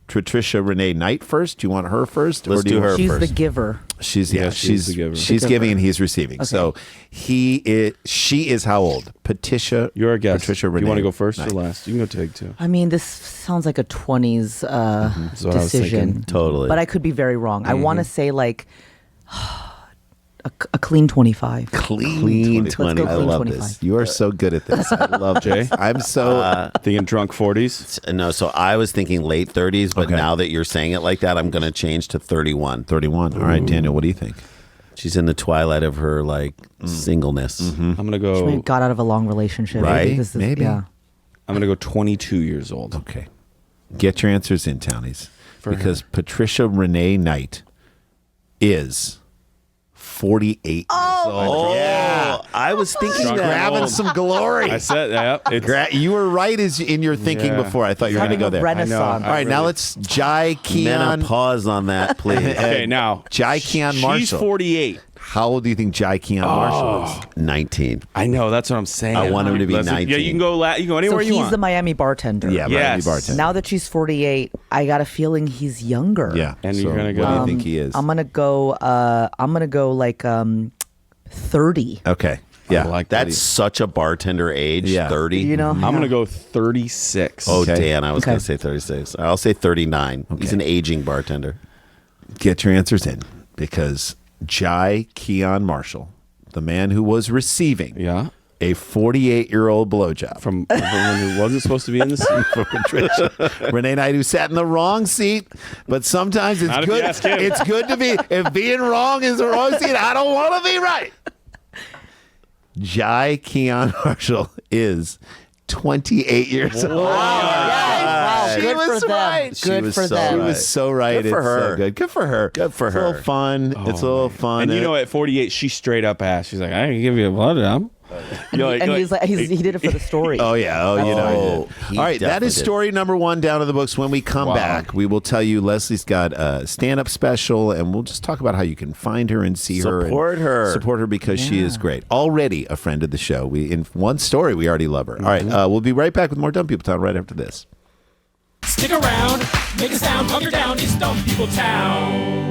Speaker 3: Patricia Renee Knight first? Do you want her first?
Speaker 5: Let's
Speaker 3: or
Speaker 5: do her
Speaker 4: She's
Speaker 5: first.
Speaker 4: the giver.
Speaker 3: She's
Speaker 1: she's the giver.
Speaker 3: She's giving and he's receiving.
Speaker 4: Okay.
Speaker 3: So she is how old? Patricia.
Speaker 1: You're a guest.
Speaker 3: Patricia
Speaker 1: Do
Speaker 3: Renee.
Speaker 1: you want to go first
Speaker 3: Knight.
Speaker 1: or last? You can go take two.
Speaker 4: I mean, this sounds like a 20s
Speaker 1: what I was
Speaker 4: decision.
Speaker 1: thinking.
Speaker 5: Totally.
Speaker 4: But I could be very wrong. I want to say like a clean 25.
Speaker 3: Clean
Speaker 5: 20.
Speaker 3: I
Speaker 4: clean
Speaker 3: love
Speaker 4: 25.
Speaker 3: this. You are so good at this. I love this. I'm so.
Speaker 1: Thinking drunk 40s.
Speaker 5: No, so I was thinking late 30s, but
Speaker 3: Okay.
Speaker 5: now that you're saying it like that, I'm going to change to 31.
Speaker 3: 31. All right, Daniel, what do you think?
Speaker 5: She's in the twilight of her singleness.
Speaker 1: I'm gonna
Speaker 4: She
Speaker 1: go.
Speaker 4: got out of a long relationship.
Speaker 5: Right?
Speaker 4: This is-
Speaker 3: Maybe.
Speaker 4: Yeah.
Speaker 1: I'm gonna go 22 years old.
Speaker 3: Okay. Get your answers in, townies. Because Patricia Renee Knight is 48 years old.
Speaker 5: Yeah, I was thinking
Speaker 1: Drunk
Speaker 5: that.
Speaker 3: Grabbing
Speaker 1: old.
Speaker 3: some glory.
Speaker 1: I said that. It's
Speaker 3: You were right in your thinking
Speaker 1: Yeah.
Speaker 3: before. I thought you were going to
Speaker 4: Having
Speaker 3: go
Speaker 4: a
Speaker 3: there.
Speaker 4: renaissance.
Speaker 3: All right, now let's Jai Keon.
Speaker 5: Menopause on that, please.
Speaker 1: okay. Now
Speaker 3: Jai Keon
Speaker 1: she's
Speaker 3: Marshall.
Speaker 1: 48.
Speaker 3: How old do you think Jai Keon Marshall is?
Speaker 5: 19.
Speaker 1: I know. That's what I'm saying.
Speaker 5: I want him to be
Speaker 1: Leslie,
Speaker 5: 19.
Speaker 1: Yeah, you can go. You can go
Speaker 4: So
Speaker 1: anywhere you
Speaker 4: he's
Speaker 1: want.
Speaker 4: the Miami bartender.
Speaker 3: Yeah,
Speaker 1: Yes.
Speaker 3: Miami bartender.
Speaker 4: Now that she's 48, I got a feeling he's younger.
Speaker 3: Yeah.
Speaker 1: And
Speaker 3: so
Speaker 1: you're gonna go-
Speaker 3: What do you think he is?
Speaker 4: I'm gonna go like 30.
Speaker 3: Okay. Yeah.
Speaker 1: I like
Speaker 5: That's such a bartender age,
Speaker 3: Yeah.
Speaker 5: 30.
Speaker 4: You know,
Speaker 1: I'm gonna go 36.
Speaker 5: Oh,
Speaker 3: Okay.
Speaker 5: Dan, I was
Speaker 4: Okay.
Speaker 5: going to say 36. I'll say 39. He's an aging bartender.
Speaker 3: Get your answers in because Jai Keon Marshall, the man who was receiving
Speaker 1: Yeah.
Speaker 3: a 48-year-old blowjob
Speaker 1: From someone who wasn't supposed to be in the seat.
Speaker 3: from Patricia Renee Knight, who sat in the wrong seat. But sometimes it's
Speaker 1: Not if you
Speaker 3: good.
Speaker 1: ask him.
Speaker 3: It's good to be. If being wrong is the wrong seat, I don't want to be right. Jai Keon Marshall is 28 years old.
Speaker 4: Wow,
Speaker 3: She
Speaker 4: good
Speaker 3: was
Speaker 4: for them.
Speaker 3: right.
Speaker 5: She
Speaker 4: Good
Speaker 5: was
Speaker 4: for
Speaker 5: so
Speaker 4: them.
Speaker 3: She
Speaker 5: right.
Speaker 3: was so right.
Speaker 5: Good for
Speaker 3: It's so
Speaker 5: her.
Speaker 3: good. Good for her.
Speaker 5: Good for
Speaker 3: It's a little
Speaker 5: her.
Speaker 3: fun. It's a little fun.
Speaker 1: And you know, at 48, she straight up asked. She's like, "I can give you a blowjob." You're like-
Speaker 4: and
Speaker 1: you're
Speaker 4: he's like, he did it for the story.
Speaker 3: Oh yeah. Oh, you know.
Speaker 5: Oh,
Speaker 3: I did.
Speaker 5: he
Speaker 3: All right, that
Speaker 5: definitely
Speaker 3: is
Speaker 5: did.
Speaker 3: story number 1 down to the books. When we come
Speaker 1: Wow.
Speaker 3: back, we will tell you Leslie's got a stand-up special, and we'll just talk about how you can find her and see her.
Speaker 5: Support her.
Speaker 3: Support her because she is great. Already a friend of the show. We in one story we already love her. All right, we'll be right back with more Dumb People Town right after this.
Speaker 2: Stick around, make a sound, hunker down, it's Dumb People Town.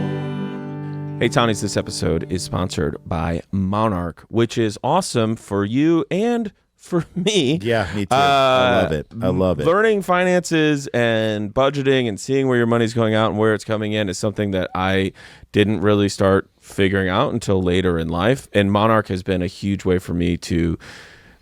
Speaker 1: Hey, Townies, this episode is sponsored by Monarch, which is awesome for you and for me.
Speaker 3: Yeah, me too. I love it. I love it.
Speaker 1: Learning finances and budgeting and seeing where your money's going out and where it's coming in is something that I didn't really start figuring out until later in life. And Monarch has been a huge way for me to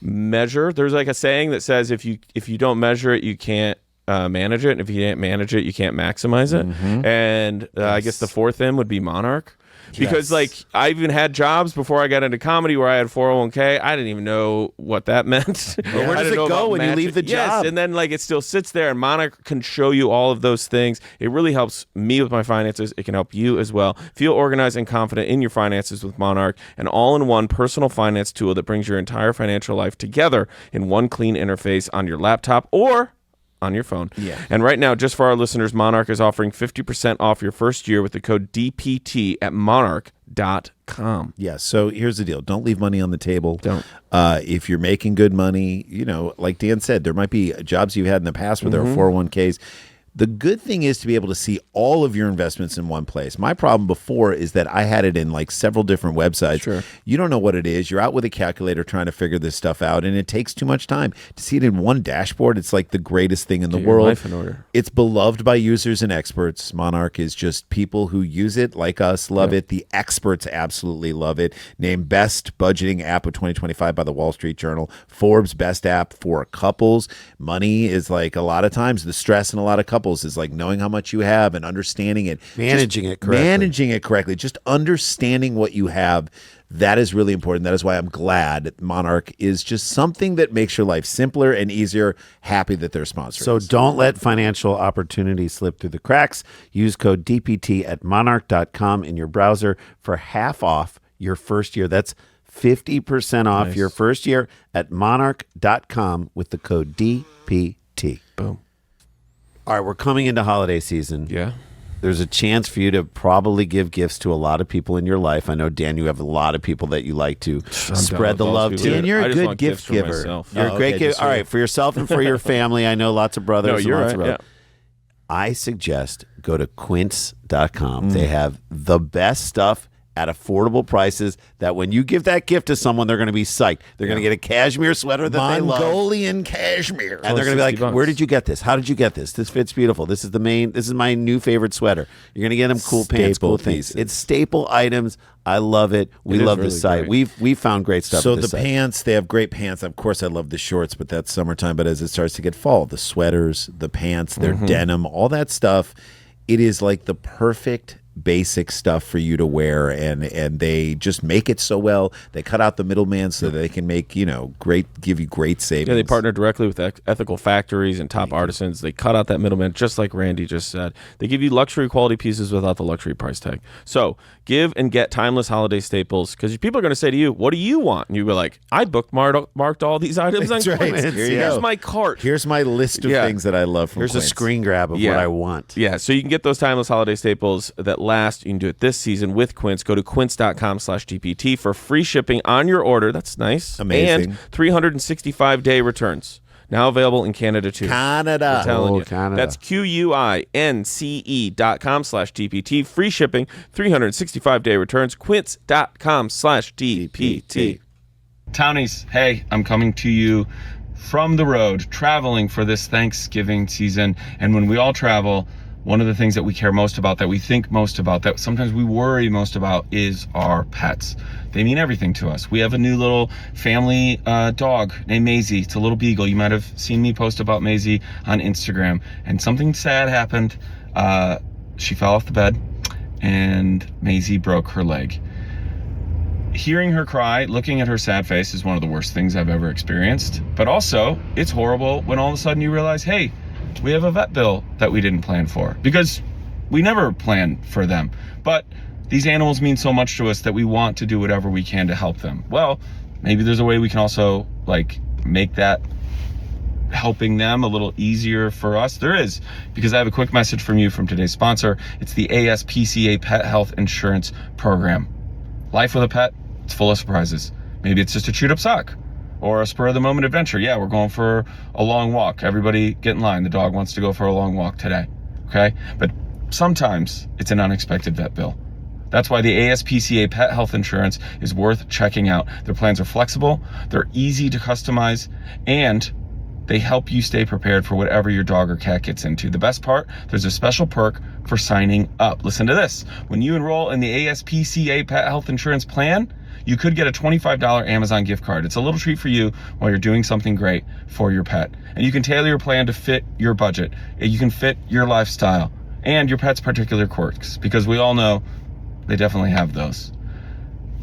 Speaker 1: measure. There's like a saying that says if you don't measure it, you can't manage it. And if you can't manage it, you can't maximize it. And I guess the fourth M would be Monarch. Because like I even had jobs before I got into comedy where I had 401k. I didn't even know what that meant.
Speaker 3: where
Speaker 1: I
Speaker 3: does
Speaker 1: didn't
Speaker 3: it
Speaker 1: know
Speaker 3: go
Speaker 1: about
Speaker 3: when you leave the
Speaker 1: Yes,
Speaker 3: job?
Speaker 1: and then like it still sits there, and Monarch can show you all of those things. It really helps me with my finances. It can help you as well. Feel organized and confident in your finances with Monarch, an all-in-one personal finance tool that brings your entire financial life together in one clean interface on your laptop or on your phone.
Speaker 3: Yeah.
Speaker 1: And right now, just for our listeners, Monarch is offering 50% off your first year with the code DPT at monarch.com.
Speaker 3: Yeah, so here's the deal. Don't leave money on the table.
Speaker 1: Don't.
Speaker 3: If you're making good money, you know, like Dan said, there might be jobs you've had in the past where there are 401ks. The good thing is to be able to see all of your investments in one place. My problem before is that I had it in like several different websites.
Speaker 1: Sure.
Speaker 3: You don't know what it is. You're out with a calculator trying to figure this stuff out, and it takes too much time. To see it in one dashboard, it's like the greatest thing in the
Speaker 1: Get your
Speaker 3: world.
Speaker 1: life in order.
Speaker 3: It's beloved by users and experts. Monarch is just people who use it like us love it. The experts absolutely love it. Named Best Budgeting App of 2025 by the Wall Street Journal. Forbes Best App for Couples. Money is like a lot of times the stress in a lot of couples is like knowing how much you have and understanding it.
Speaker 5: Managing it correctly.
Speaker 3: Managing it correctly. Just understanding what you have. That is really important. That is why I'm glad that Monarch is just something that makes your life simpler and easier. Happy that they're sponsoring.
Speaker 5: So
Speaker 3: us.
Speaker 5: don't let financial opportunities slip through the cracks. Use code DPT at monarch.com in your browser for half off your first year. That's 50% off your first year at monarch.com with the code DPT.
Speaker 1: Boom.
Speaker 5: All right, we're coming into holiday season.
Speaker 1: Yeah.
Speaker 5: There's a chance for you to probably give gifts to a lot of people in your life. I know, Dan, you have a lot of people that you like to spread the love to.
Speaker 3: Dan, you're a
Speaker 1: I just
Speaker 3: good
Speaker 1: want
Speaker 3: gift
Speaker 1: gifts for
Speaker 3: giver.
Speaker 1: myself.
Speaker 5: You're a great gift. All right, for yourself and for your family. I know lots of brothers.
Speaker 1: No,
Speaker 5: and
Speaker 1: you're
Speaker 5: lots of
Speaker 1: right.
Speaker 5: brothers. I suggest go to Quince.com. They have the best stuff at affordable prices that when you give that gift to someone, they're going to be psyched. They're going to get a cashmere sweater that they love.
Speaker 3: Mongolian cashmere.
Speaker 5: And they're going to be like,
Speaker 1: $60.
Speaker 5: where did you get this? How did you get this? This fits beautiful. This is my new favorite sweater. You're going to get them cool pants,
Speaker 3: Staple
Speaker 5: cool things.
Speaker 3: pieces.
Speaker 5: It's staple items. I love it. We
Speaker 1: It is
Speaker 5: love
Speaker 1: really
Speaker 5: this site.
Speaker 1: great.
Speaker 5: We've found great stuff.
Speaker 3: So
Speaker 5: with this
Speaker 3: the
Speaker 5: site.
Speaker 3: pants, they have great pants. Of course, I love the shorts, but that's summertime. But as it starts to get fall, the sweaters, the pants, their denim, all that stuff, it is like the perfect basic stuff for you to wear, and they just make it so well. They cut out the middleman so that they can make give you great savings.
Speaker 1: Yeah, they partner directly with ethical factories and top artisans. They cut out that middleman, just like Randy just said. They give you luxury quality pieces without the luxury price tag. So give and get timeless holiday staples, because people are going to say to you, what do you want? And you be like, I bookmarked all these items on
Speaker 3: That's right.
Speaker 1: Quince.
Speaker 3: Here you
Speaker 1: Here's
Speaker 3: go.
Speaker 1: my cart.
Speaker 3: Here's my list of things that I love from
Speaker 5: Here's
Speaker 3: Quince.
Speaker 5: a screen grab of what I want.
Speaker 1: Yeah, so you can get those timeless holiday staples that last. You can do it this season with Quince. Go to quince.com/DPT for free shipping on your order. That's nice.
Speaker 3: Amazing.
Speaker 1: And 365-day returns. Now available in Canada, too.
Speaker 3: Canada.
Speaker 1: I'm telling you.
Speaker 5: Canada.
Speaker 1: That's QUINCE.com/DPT. Free shipping, 365-day returns. Quince.com/DPT. Townies, hey, I'm coming to you from the road, traveling for this Thanksgiving season. And when we all travel, one of the things that we care most about, that we think most about, that sometimes we worry most about, is our pets. They mean everything to us. We have a new little family dog named Maisie. It's a little beagle. You might have seen me post about Maisie on Instagram. And something sad happened. She fell off the bed and Maisie broke her leg. Hearing her cry, looking at her sad face is one of the worst things I've ever experienced. But also, it's horrible when all of a sudden you realize, hey, we have a vet bill that we didn't plan for, because we never plan for them. But these animals mean so much to us that we want to do whatever we can to help them. Well, maybe there's a way we can also make that helping them a little easier for us. There is, because I have a quick message from you from today's sponsor. It's the ASPCA Pet Health Insurance Program. Life with a pet, it's full of surprises. Maybe it's just a chewed up sock or a spur of the moment adventure. Yeah, we're going for a long walk. Everybody get in line. The dog wants to go for a long walk today. Okay? But sometimes it's an unexpected vet bill. That's why the ASPCA Pet Health Insurance is worth checking out. Their plans are flexible, they're easy to customize, and they help you stay prepared for whatever your dog or cat gets into. The best part, there's a special perk for signing up. Listen to this. When you enroll in the ASPCA Pet Health Insurance plan, you could get a $25 Amazon gift card. It's a little treat for you while you're doing something great for your pet. And you can tailor your plan to fit your budget. You can fit your lifestyle and your pet's particular quirks, because we all know they definitely have those.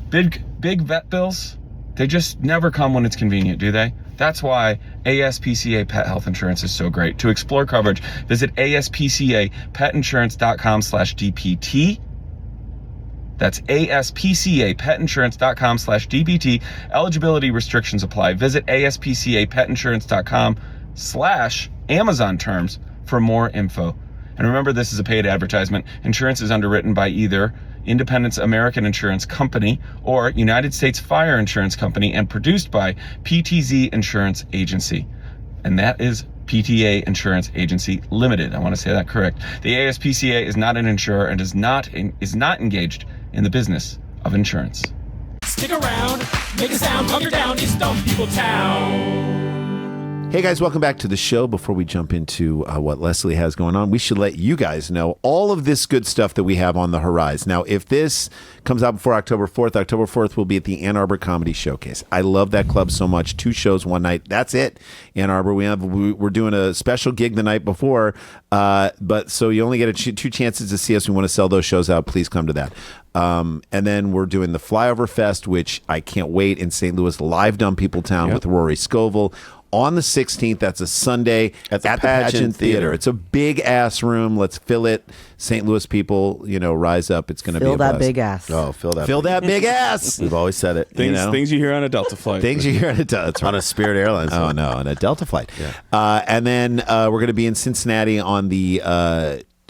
Speaker 1: Big vet bills, they just never come when it's convenient, do they? That's why ASPCA Pet Health Insurance is so great. To explore coverage, visit ASPCApetinsurance.com/DPT. That's ASPCApetinsurance.com/DPT. Eligibility restrictions apply. Visit ASPCApetinsurance.com/Amazon terms for more info. And remember, this is a paid advertisement. Insurance is underwritten by either Independence American Insurance Company or United States Fire Insurance Company and produced by PTZ Insurance Agency. And that is
Speaker 6: PTA Insurance Agency Limited. I want to say that correct. The ASPCA is not an insurer and is not engaged in the business of insurance.
Speaker 2: Stick around, make a sound, hunker down, it's Dumb People Town.
Speaker 3: Hey guys, welcome back to the show. Before we jump into what Leslie has going on, we should let you guys know all of this good stuff that we have on the horizon. Now, if this comes out before October 4th will be at the Ann Arbor Comedy Showcase. I love that club so much. 2 shows one night. That's it. Ann Arbor. We're doing a special gig the night before, but so you only get 2 chances to see us. We want to sell those shows out. Please come to that. And then we're doing the Flyover Fest, which I can't wait, in St. Louis, live Dumb People Town with Rory Scovel. On the 16th, that's a Sunday at the Pageant Theater. It's a big ass room. Let's fill it. St. Louis people, rise up. It's going to be a
Speaker 4: Fill that
Speaker 3: blast.
Speaker 4: big ass.
Speaker 5: Oh, fill that
Speaker 3: big ass.
Speaker 5: We've always said it.
Speaker 1: Things you hear on a Delta flight.
Speaker 3: Things you hear on a Delta.
Speaker 5: On a Spirit Airlines.
Speaker 3: Oh no, on a Delta flight. Yeah. And then we're going to be in Cincinnati on the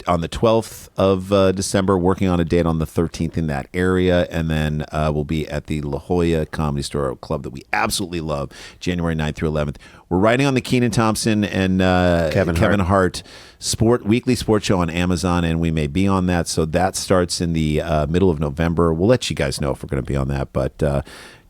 Speaker 3: 12th of December, working on a date on the 13th in that area. And then we'll be at the La Jolla Comedy Store Club that we absolutely love, January 9th through 11th. We're writing on the Kenan Thompson and Kevin Hart weekly sports show on Amazon, and we may be on that. So that starts in the middle of November. We'll let you guys know if we're going to be on that, but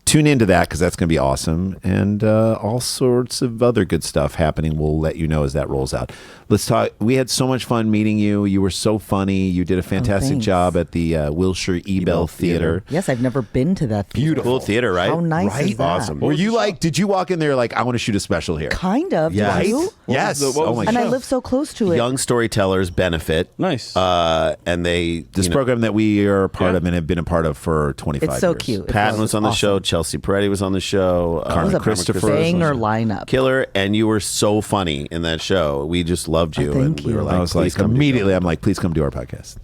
Speaker 3: tune into that because that's going to be awesome, and all sorts of other good stuff happening. We'll let you know as that rolls out. Let's talk. We had so much fun meeting you. You were so funny. You did a fantastic
Speaker 4: thanks.
Speaker 3: job at the Wilshire Ebell Theater.
Speaker 4: Yes, I've never been to that theater.
Speaker 5: Beautiful theater, right?
Speaker 4: How nice is that?
Speaker 5: Awesome.
Speaker 3: Were you like? Did you walk in there like, I want to shoot a special here?
Speaker 4: Kind of.
Speaker 5: Yes.
Speaker 4: Do you?
Speaker 3: Yes.
Speaker 1: What was
Speaker 3: Oh my
Speaker 4: And I
Speaker 3: God.
Speaker 4: live so close to it.
Speaker 5: Young storytellers benefit.
Speaker 1: Nice.
Speaker 5: And they
Speaker 3: This program that we are a part of and have been a part of for 25
Speaker 4: It's so
Speaker 3: years.
Speaker 4: cute.
Speaker 5: Patton was on the
Speaker 4: awesome.
Speaker 5: show. Chelsea Peretti was on the show.
Speaker 4: It was a
Speaker 3: Christopher was on
Speaker 4: banger
Speaker 3: the
Speaker 4: lineup.
Speaker 5: Killer, and you were so funny in that show. We just loved you.
Speaker 4: Thank
Speaker 5: and we were
Speaker 4: you.
Speaker 5: like,
Speaker 3: I was
Speaker 5: please
Speaker 3: like,
Speaker 5: come
Speaker 3: immediately, I'm like, please come do our podcast.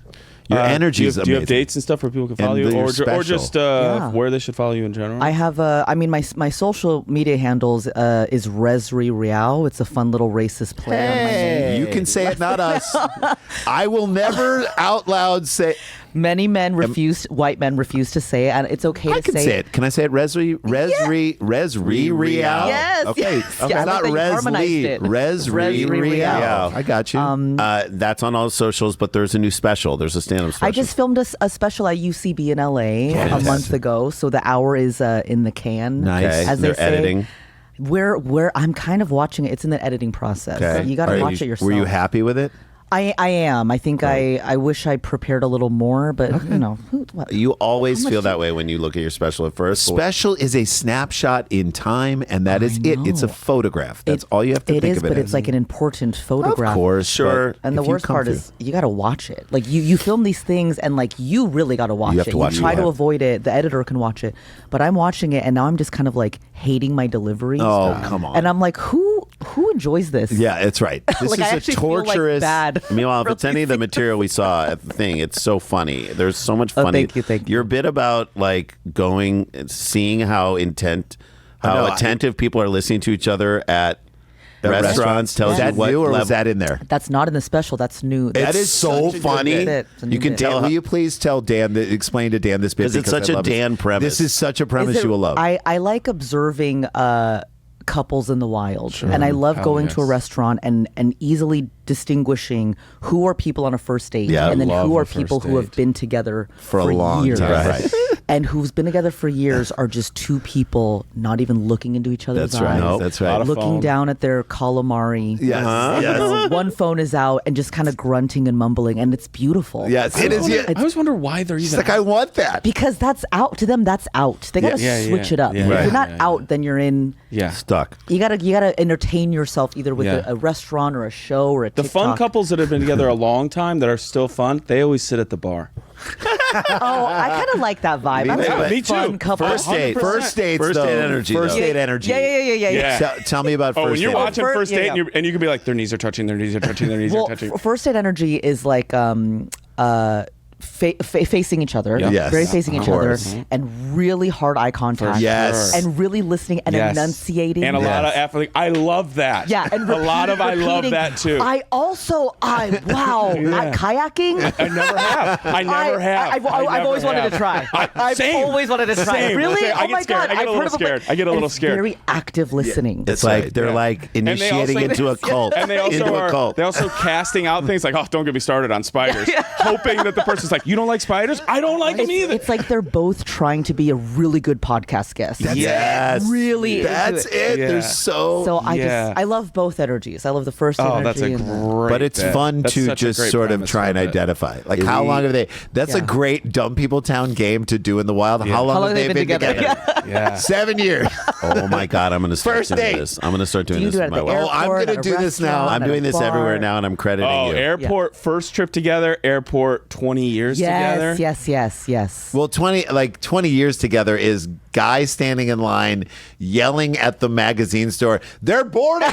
Speaker 3: Your energy is
Speaker 1: do
Speaker 3: amazing.
Speaker 1: you have dates and stuff where people can follow
Speaker 3: And
Speaker 1: you,
Speaker 3: your
Speaker 1: or
Speaker 3: special.
Speaker 1: just
Speaker 4: Yeah.
Speaker 1: where they should follow you in general?
Speaker 4: I have my social media handles is Leslie Liao. It's a fun little racist play on my name.
Speaker 3: You can say it, not us. I will never out loud say.
Speaker 4: Many white men refuse to say it, and it's okay
Speaker 3: I
Speaker 4: to
Speaker 3: can
Speaker 4: say
Speaker 3: say it. Can I say it? Resri Real.
Speaker 4: Yes,
Speaker 3: Okay.
Speaker 4: yes.
Speaker 3: Okay.
Speaker 4: Yeah, I
Speaker 3: Not
Speaker 4: like that you harmonized
Speaker 3: Resli.
Speaker 4: it.
Speaker 3: Resri
Speaker 4: Resri
Speaker 3: Real.
Speaker 4: Liao.
Speaker 3: I got you.
Speaker 5: That's on all the socials, but there's a new special. There's a stand-up special.
Speaker 4: I just filmed a special at UCB in LA a month ago, so the hour is in the can.
Speaker 3: Nice.
Speaker 5: Okay.
Speaker 4: As they
Speaker 5: They're
Speaker 4: say.
Speaker 5: editing.
Speaker 4: I'm kind of watching it. It's in the editing process.
Speaker 5: Okay.
Speaker 4: So you got to watch it yourself.
Speaker 3: Were you happy with it?
Speaker 4: I am. I think I wish I prepared a little more, but what?
Speaker 5: You always feel that way when you look at your special at first.
Speaker 3: Special is a snapshot in time, and that is it. It's a
Speaker 4: know.
Speaker 3: photograph. That's all you have to think
Speaker 4: It is,
Speaker 3: of it
Speaker 4: but
Speaker 3: as.
Speaker 4: it's like an important photograph.
Speaker 3: Of course,
Speaker 5: Sure.
Speaker 3: but
Speaker 4: And the
Speaker 3: if you
Speaker 4: worst
Speaker 3: come
Speaker 4: part
Speaker 3: through-
Speaker 4: is you got to watch it. Like you film these things and like you really got to watch
Speaker 3: You have
Speaker 4: it.
Speaker 3: to watch it
Speaker 4: try to
Speaker 3: live.
Speaker 4: avoid it. The editor can watch it, but I'm watching it and now I'm just kind of like hating my delivery.
Speaker 3: Oh, come on.
Speaker 4: And I'm like, who enjoys this?
Speaker 3: Yeah, it's right. This
Speaker 4: Like,
Speaker 3: is
Speaker 4: I
Speaker 3: a
Speaker 4: actually feel, like,
Speaker 3: torturous.
Speaker 4: bad.
Speaker 5: Meanwhile, if it's any of the material we saw at the thing, it's so funny. There's so much
Speaker 4: Oh,
Speaker 5: funny.
Speaker 4: thank you.
Speaker 5: Your bit about like going, seeing how attentive people are listening to each other at restaurants tells
Speaker 3: Is
Speaker 5: you
Speaker 3: that
Speaker 5: what
Speaker 3: new or
Speaker 5: level.
Speaker 3: was that in there?
Speaker 4: That's not in the special. That's new.
Speaker 5: That is so funny.
Speaker 4: It's a new
Speaker 5: You can
Speaker 4: bit.
Speaker 5: tell.
Speaker 3: Dan, will you please tell Dan, explain to Dan this bit?
Speaker 5: 'Cause it's such
Speaker 3: I
Speaker 5: a
Speaker 3: love it.
Speaker 5: Dan premise.
Speaker 3: This is such a premise
Speaker 4: Is it-
Speaker 3: you will love.
Speaker 4: I like observing couples in the wild, and I love going to a restaurant and easily distinguishing who are people on a first date,
Speaker 5: Yeah,
Speaker 4: and then
Speaker 1: love
Speaker 4: who
Speaker 1: a
Speaker 4: are people
Speaker 1: first
Speaker 4: who have
Speaker 1: date.
Speaker 4: been together
Speaker 3: For a long
Speaker 4: years.
Speaker 3: time. Right.
Speaker 4: And who's been together for years are just two people not even looking into each other's
Speaker 3: That's right.
Speaker 4: eyes.
Speaker 5: Nope.
Speaker 3: That's
Speaker 1: A lot
Speaker 3: right.
Speaker 1: of
Speaker 4: Looking
Speaker 1: phone.
Speaker 4: down at their calamari.
Speaker 3: Yes. Yes.
Speaker 4: One phone is out and just kind of grunting and mumbling, and it's beautiful.
Speaker 3: Yes. It is.
Speaker 1: I always wonder why they're
Speaker 3: It's
Speaker 1: even.
Speaker 3: like I want that.
Speaker 4: Because that's out to them. That's out. They gotta
Speaker 1: Yeah, yeah,
Speaker 4: switch
Speaker 1: yeah.
Speaker 4: it up.
Speaker 1: Yeah,
Speaker 4: If
Speaker 1: yeah,
Speaker 4: you're not
Speaker 1: yeah,
Speaker 4: out, then you're in.
Speaker 1: yeah.
Speaker 5: Stuck.
Speaker 4: You gotta entertain yourself either with
Speaker 1: Yeah.
Speaker 4: a restaurant or a show or a
Speaker 1: The
Speaker 4: TikTok.
Speaker 1: fun couples that have been together a long time that are still fun, they always sit at the bar.
Speaker 4: Oh, I kind of like that vibe. I'm
Speaker 1: Yeah,
Speaker 4: a
Speaker 1: me
Speaker 4: fun
Speaker 1: too.
Speaker 4: couple.
Speaker 3: First date.
Speaker 1: 100%.
Speaker 3: First dates.
Speaker 5: First
Speaker 3: though.
Speaker 5: date energy,
Speaker 3: First
Speaker 5: though.
Speaker 3: date energy.
Speaker 4: Yeah.
Speaker 1: Yeah.
Speaker 3: Tell me about
Speaker 1: Oh,
Speaker 3: first
Speaker 1: when you're
Speaker 3: date.
Speaker 1: watching First
Speaker 4: Yeah,
Speaker 1: Date
Speaker 4: yeah.
Speaker 1: and you can be like, their knees are touching, their knees are touching, their knees
Speaker 4: Well,
Speaker 1: are touching.
Speaker 4: first date energy is like facing each other,
Speaker 3: Yes,
Speaker 4: very facing each other,
Speaker 3: course.
Speaker 4: and really hard eye contact.
Speaker 3: Yes.
Speaker 4: And really listening and enunciating.
Speaker 1: And a lot of affirming. I love that.
Speaker 4: Yeah, and
Speaker 1: a lot of I love
Speaker 4: repeating,
Speaker 1: that too.
Speaker 4: Kayaking.
Speaker 1: I never have. I never have.
Speaker 4: I've always wanted to try. I've always wanted to try.
Speaker 1: Same.
Speaker 4: Really?
Speaker 1: I
Speaker 4: Oh
Speaker 1: get
Speaker 4: my
Speaker 1: scared.
Speaker 4: God!
Speaker 1: I get a little scared. I get a little scared.
Speaker 4: Very active listening.
Speaker 3: It's like they're like initiating into a cult.
Speaker 1: And they also are. They're also casting out things like, oh, don't get me started on spiders. Hoping that the person's like, you don't like spiders? I don't like them either.
Speaker 4: It's like they're both trying to be a really good podcast guest.
Speaker 3: Yes.
Speaker 4: Really.
Speaker 3: That's it.
Speaker 1: Yeah.
Speaker 3: They're so
Speaker 4: I love both energies. I love the first energy.
Speaker 1: Oh, that's a great.
Speaker 3: but it's fun
Speaker 1: That's
Speaker 3: to
Speaker 1: such a
Speaker 3: just
Speaker 1: great
Speaker 3: sort of
Speaker 1: premise
Speaker 3: try and
Speaker 1: for it.
Speaker 3: identify. Like, how long have they? That's a great Dumb People Town game to do in the wild. How long have they been together?
Speaker 1: Yeah.
Speaker 3: 7 years.
Speaker 5: Oh my God, I'm going to start
Speaker 3: First
Speaker 5: doing
Speaker 3: date.
Speaker 5: this. I'm going to start doing
Speaker 4: Do you
Speaker 5: this
Speaker 4: do it
Speaker 5: with
Speaker 4: at
Speaker 5: my
Speaker 4: the
Speaker 5: wife.
Speaker 3: I'm
Speaker 4: airport,
Speaker 3: gonna
Speaker 4: at a
Speaker 3: do this now.
Speaker 4: restaurant,
Speaker 5: I'm
Speaker 4: at a
Speaker 5: doing this
Speaker 4: bar?
Speaker 5: everywhere now, and I'm crediting
Speaker 1: Oh,
Speaker 5: you.
Speaker 1: airport first trip together. Airport 20 years together.
Speaker 4: Yes.
Speaker 3: Well, 20 years together is guys standing in line yelling at the magazine store, they're boarding.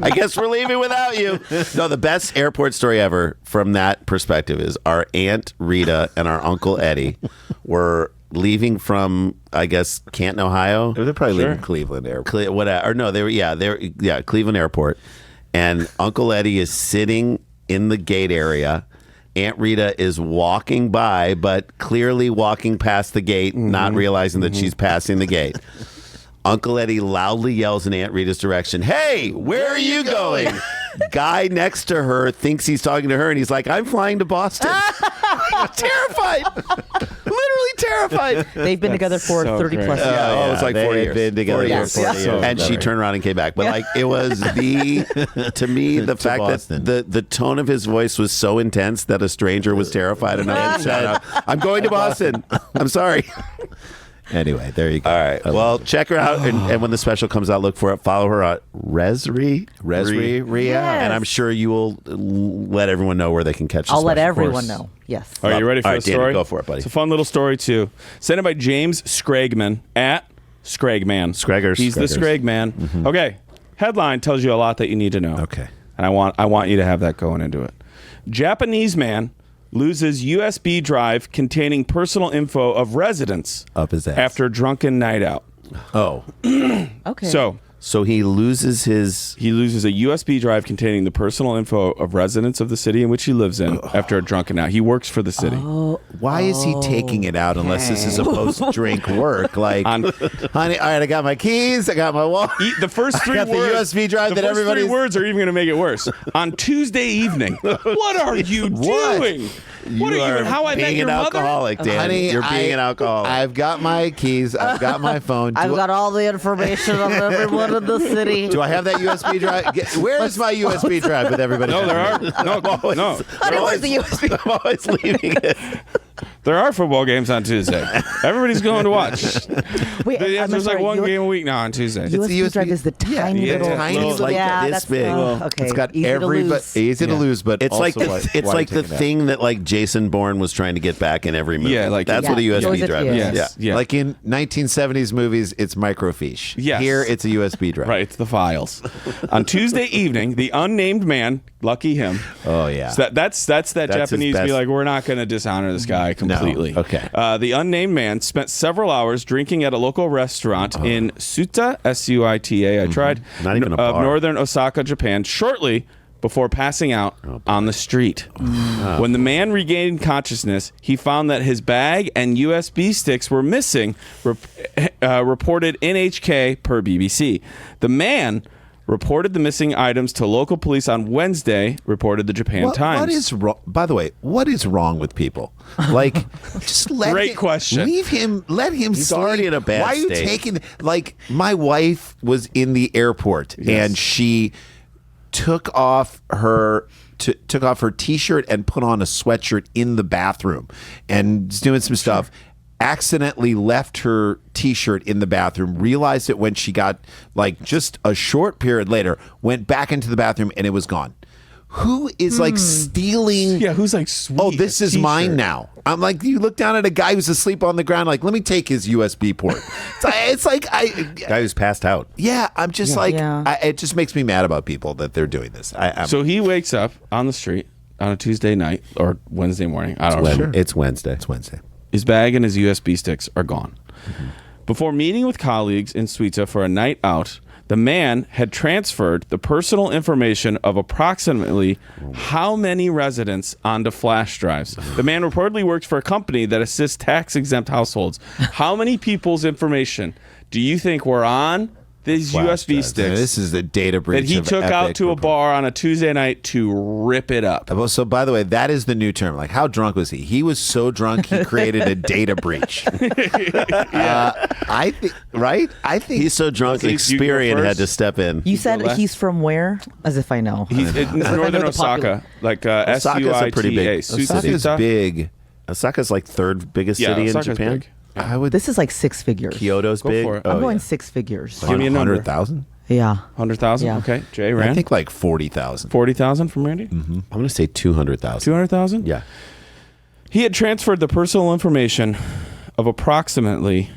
Speaker 5: I guess we're leaving without you. No, the best airport story ever from that perspective is our Aunt Rita and our Uncle Eddie were leaving from, I guess, Canton, Ohio.
Speaker 3: They're probably leaving Cleveland Airport.
Speaker 5: Whatever. Or no, they were Cleveland Airport. And Uncle Eddie is sitting in the gate area. Aunt Rita is walking by, but clearly walking past the gate, not realizing that she's passing the gate. Uncle Eddie loudly yells in Aunt Rita's direction, "Hey, where are you going?" Guy next to her thinks he's talking to her, and he's like, "I'm flying to Boston." Terrified. Literally terrified.
Speaker 4: They've been together for
Speaker 1: so
Speaker 4: 30
Speaker 1: great.
Speaker 4: plus years.
Speaker 5: Oh, it was like 4
Speaker 3: They've
Speaker 5: years.
Speaker 3: been together
Speaker 5: 4
Speaker 3: for
Speaker 5: years.
Speaker 3: 40 years.
Speaker 5: And she turned around and came back. But like, it was to me, the fact
Speaker 3: Boston.
Speaker 5: that the tone of his voice was so intense that a stranger was terrified enough to shout out, "I'm going to Boston. I'm sorry."
Speaker 3: Anyway, there you go.
Speaker 5: All right. Well, check her out, and when the special comes out, look for it. Follow her on Ria,
Speaker 4: Yes.
Speaker 5: and I'm sure you will let everyone know where they can catch. The
Speaker 4: I'll let
Speaker 5: special.
Speaker 4: everyone know. Yes.
Speaker 1: Are you ready for
Speaker 5: All
Speaker 1: the
Speaker 5: right, Dana,
Speaker 1: story?
Speaker 5: go for it, buddy.
Speaker 1: It's a fun little story, too. Sent in by James Scragman at Scragman.
Speaker 5: Scraggers.
Speaker 1: He's the Scragman. Okay. Headline tells you a lot that you need to know.
Speaker 3: Okay.
Speaker 1: And I want you to have that going into it. Japanese man loses USB drive containing personal info of residents
Speaker 3: Up his ass.
Speaker 1: after drunken night out.
Speaker 3: Oh.
Speaker 4: Okay.
Speaker 5: So he loses his.
Speaker 1: He loses a USB drive containing the personal info of residents of the city in which he lives in after a drunken night. He works for the city.
Speaker 3: Why is he taking it out unless this is a post-drink work? Like, honey, all right, I got my keys, I got my wallet.
Speaker 1: The first three
Speaker 3: got the
Speaker 1: words,
Speaker 3: USB drive
Speaker 1: the
Speaker 3: that
Speaker 1: first
Speaker 3: everybody's-
Speaker 1: three words are even going to make it worse. On Tuesday evening, what are you doing? What are you? How I met
Speaker 5: being
Speaker 1: your
Speaker 5: an
Speaker 1: mother?
Speaker 5: alcoholic, Dan.
Speaker 3: Honey,
Speaker 5: You're being an alcoholic.
Speaker 3: I've got my keys, I've got my phone.
Speaker 4: I've got all the information of everyone in the city.
Speaker 3: Do I have that USB drive? Where is my USB drive with everybody?
Speaker 1: No, there are no.
Speaker 4: Honey, where's the USB?
Speaker 5: I'm always leaving it.
Speaker 1: There are football games on Tuesday. Everybody's going to watch.
Speaker 4: Wait,
Speaker 1: There's like one game a week now on Tuesday.
Speaker 4: USB drive is the tiny
Speaker 1: yeah,
Speaker 4: little,
Speaker 1: tiny,
Speaker 3: it's like
Speaker 4: yeah,
Speaker 5: this
Speaker 4: that's
Speaker 5: big.
Speaker 4: Okay,
Speaker 3: It's got
Speaker 4: easy to
Speaker 3: everybody
Speaker 4: lose.
Speaker 3: easy to lose, but
Speaker 5: It's like
Speaker 3: also
Speaker 5: it's
Speaker 3: why
Speaker 5: like the
Speaker 3: take it out?
Speaker 5: thing that like Jason Bourne was trying to get back in every movie.
Speaker 1: Yeah, like-
Speaker 5: that's what a
Speaker 4: Yeah.
Speaker 5: USB
Speaker 4: Yours
Speaker 5: drive
Speaker 4: is.
Speaker 5: is.
Speaker 1: Yes. Yeah.
Speaker 3: Like in 1970s movies, it's microfiche.
Speaker 1: Yes.
Speaker 3: Here, it's a USB drive.
Speaker 1: Right, it's the files. On Tuesday evening, the unnamed man, lucky him.
Speaker 3: Oh yeah.
Speaker 1: So that's that
Speaker 3: his
Speaker 1: Japanese be
Speaker 3: best-
Speaker 1: like, we're not going to dishonor this guy completely.
Speaker 3: Okay.
Speaker 1: The unnamed man spent several hours drinking at a local restaurant in Suita, S-U-I-T-A. I tried.
Speaker 5: Not even a
Speaker 1: of
Speaker 5: bar.
Speaker 1: northern Osaka, Japan, shortly before passing out on the street. When the man regained consciousness, he found that his bag and USB sticks were missing, reported NHK per BBC. The man reported the missing items to local police on Wednesday, reported the Japan Times.
Speaker 3: What is wrong? By the way, what is wrong with people? Like, just let
Speaker 1: Great
Speaker 3: him,
Speaker 1: question.
Speaker 3: Leave him. Let him.
Speaker 5: He's
Speaker 3: sleep.
Speaker 5: already in a bad
Speaker 3: Why are you
Speaker 5: state.
Speaker 3: taking? Like, my wife was in the airport and she took off her t-shirt and put on a sweatshirt in the bathroom and was doing some stuff. Accidentally left her t-shirt in the bathroom, realized it when she got like just a short period later, went back into the bathroom and it was gone. Who is like stealing?
Speaker 1: Yeah, who's like, sweet,
Speaker 3: Oh, this
Speaker 1: a
Speaker 3: is mine
Speaker 1: t-shirt.
Speaker 3: now. I'm like, you look down at a guy who's asleep on the ground, like, let me take his USB port. It's like
Speaker 5: Guy who's passed out.
Speaker 3: yeah, I'm just like,
Speaker 4: Yeah.
Speaker 3: it just makes me mad about people that they're doing this.
Speaker 1: So he wakes up on the street, on a Tuesday night or Wednesday morning. I don't know.
Speaker 5: It's Wednesday.
Speaker 3: It's Wednesday.
Speaker 1: His bag and his USB sticks are gone. Before meeting with colleagues in Suita for a night out, the man had transferred the personal information of approximately how many residents onto flash drives. The man reportedly works for a company that assists tax-exempt households. How many people's information do you think were on these USB sticks?
Speaker 3: Man, this is the data breach
Speaker 1: that he
Speaker 3: of
Speaker 1: took out
Speaker 3: epic
Speaker 1: to a
Speaker 3: proportion.
Speaker 1: bar on a Tuesday night to rip it up.
Speaker 3: So, by the way, that is the new term. Like, how drunk was he? He was so drunk he created a data breach. I think, right? I think
Speaker 5: He's so drunk,
Speaker 1: Leslie, you go
Speaker 5: Experian had
Speaker 1: first.
Speaker 5: to step in.
Speaker 4: You said
Speaker 1: left.
Speaker 4: he's from where? As if I know.
Speaker 1: He's in northern
Speaker 4: the
Speaker 1: Osaka, like
Speaker 5: Osaka's a pretty big-
Speaker 3: Osaka's
Speaker 1: Suita.
Speaker 3: big.
Speaker 5: Osaka's like third biggest
Speaker 1: Yeah,
Speaker 5: city in
Speaker 1: Osaka's
Speaker 5: Japan.
Speaker 1: big.
Speaker 3: I would.
Speaker 4: This is like 6 figures.
Speaker 5: Kyoto's
Speaker 1: Go
Speaker 5: big.
Speaker 1: for it.
Speaker 5: Oh,
Speaker 4: I'm going
Speaker 5: yeah.
Speaker 4: 6 figures.
Speaker 1: Give me a number.
Speaker 3: 100,000.
Speaker 4: Yeah.
Speaker 1: 100,000?
Speaker 4: Yeah.
Speaker 1: Okay. Jay ran.
Speaker 3: I think like 40,000.
Speaker 1: 40,000 from Randy?
Speaker 5: I'm going to say 200,000.
Speaker 1: 200,000?
Speaker 5: Yeah.
Speaker 1: He had transferred the personal information of approximately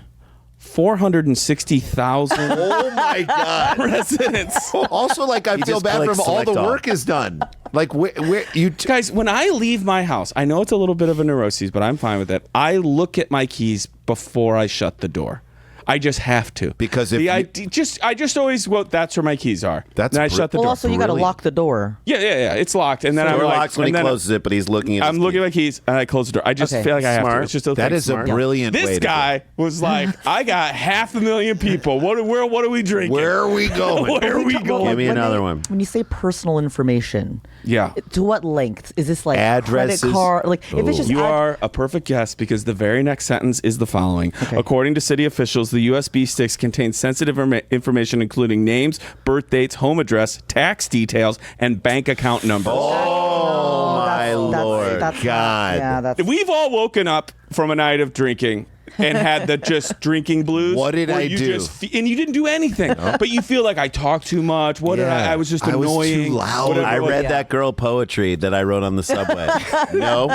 Speaker 1: 460,000
Speaker 3: Oh my God.
Speaker 1: residents.
Speaker 3: Also, like, I feel
Speaker 5: just
Speaker 3: bad for him.
Speaker 5: clicks
Speaker 3: All the
Speaker 5: select all.
Speaker 3: work is done. Like, where you.
Speaker 1: Guys, when I leave my house, I know it's a little bit of a neuroses, but I'm fine with it. I look at my keys before I shut the door. I just have to.
Speaker 3: Because if
Speaker 1: I
Speaker 3: you-
Speaker 1: just always, well, that's where my keys are.
Speaker 3: That's
Speaker 1: and I
Speaker 3: br-
Speaker 1: shut the
Speaker 4: Well,
Speaker 1: door.
Speaker 4: also, you got to
Speaker 3: Brilliant.
Speaker 4: lock the door.
Speaker 1: Yeah, it's locked. And then I'm
Speaker 5: Door
Speaker 1: like,
Speaker 5: locks when he
Speaker 1: and then
Speaker 5: closes it, but he's looking at
Speaker 1: I'm
Speaker 5: his
Speaker 1: looking at my
Speaker 5: keys.
Speaker 1: keys and I close the door. I just
Speaker 4: Okay.
Speaker 1: feel like I have to.
Speaker 5: Smart.
Speaker 1: It's just a
Speaker 3: That
Speaker 1: thing.
Speaker 3: is
Speaker 5: Smart.
Speaker 3: a brilliant way
Speaker 1: This
Speaker 3: to
Speaker 1: guy was like, I got 500,000 people. What are we
Speaker 3: go.
Speaker 1: drinking?
Speaker 3: Where are we going?
Speaker 1: Where are we
Speaker 4: Well,
Speaker 1: going?
Speaker 5: Give me
Speaker 4: when
Speaker 5: another one.
Speaker 4: When you say personal information,
Speaker 1: Yeah.
Speaker 4: to what length? Is this like
Speaker 3: Addresses?
Speaker 4: credit card? Like if it's just
Speaker 1: You are a perfect guest because the very next sentence is the following. According to city officials, the USB sticks contain sensitive information including names, birth dates, home address, tax details, and bank account numbers.
Speaker 3: Oh, my
Speaker 4: that's-
Speaker 3: Lord.
Speaker 4: that's not-
Speaker 3: God.
Speaker 4: yeah, that's
Speaker 1: We've all woken up from a night of drinking and had the just drinking blues.
Speaker 3: What did
Speaker 1: where
Speaker 3: I
Speaker 1: you
Speaker 3: do?
Speaker 1: And you didn't do anything, but you feel like I talked too much. What did
Speaker 3: Yeah.
Speaker 1: I was just
Speaker 3: I was too
Speaker 1: annoying.
Speaker 3: loud.
Speaker 1: Whatever
Speaker 5: I
Speaker 1: it was.
Speaker 5: read that girl poetry that I wrote on the subway. Nope.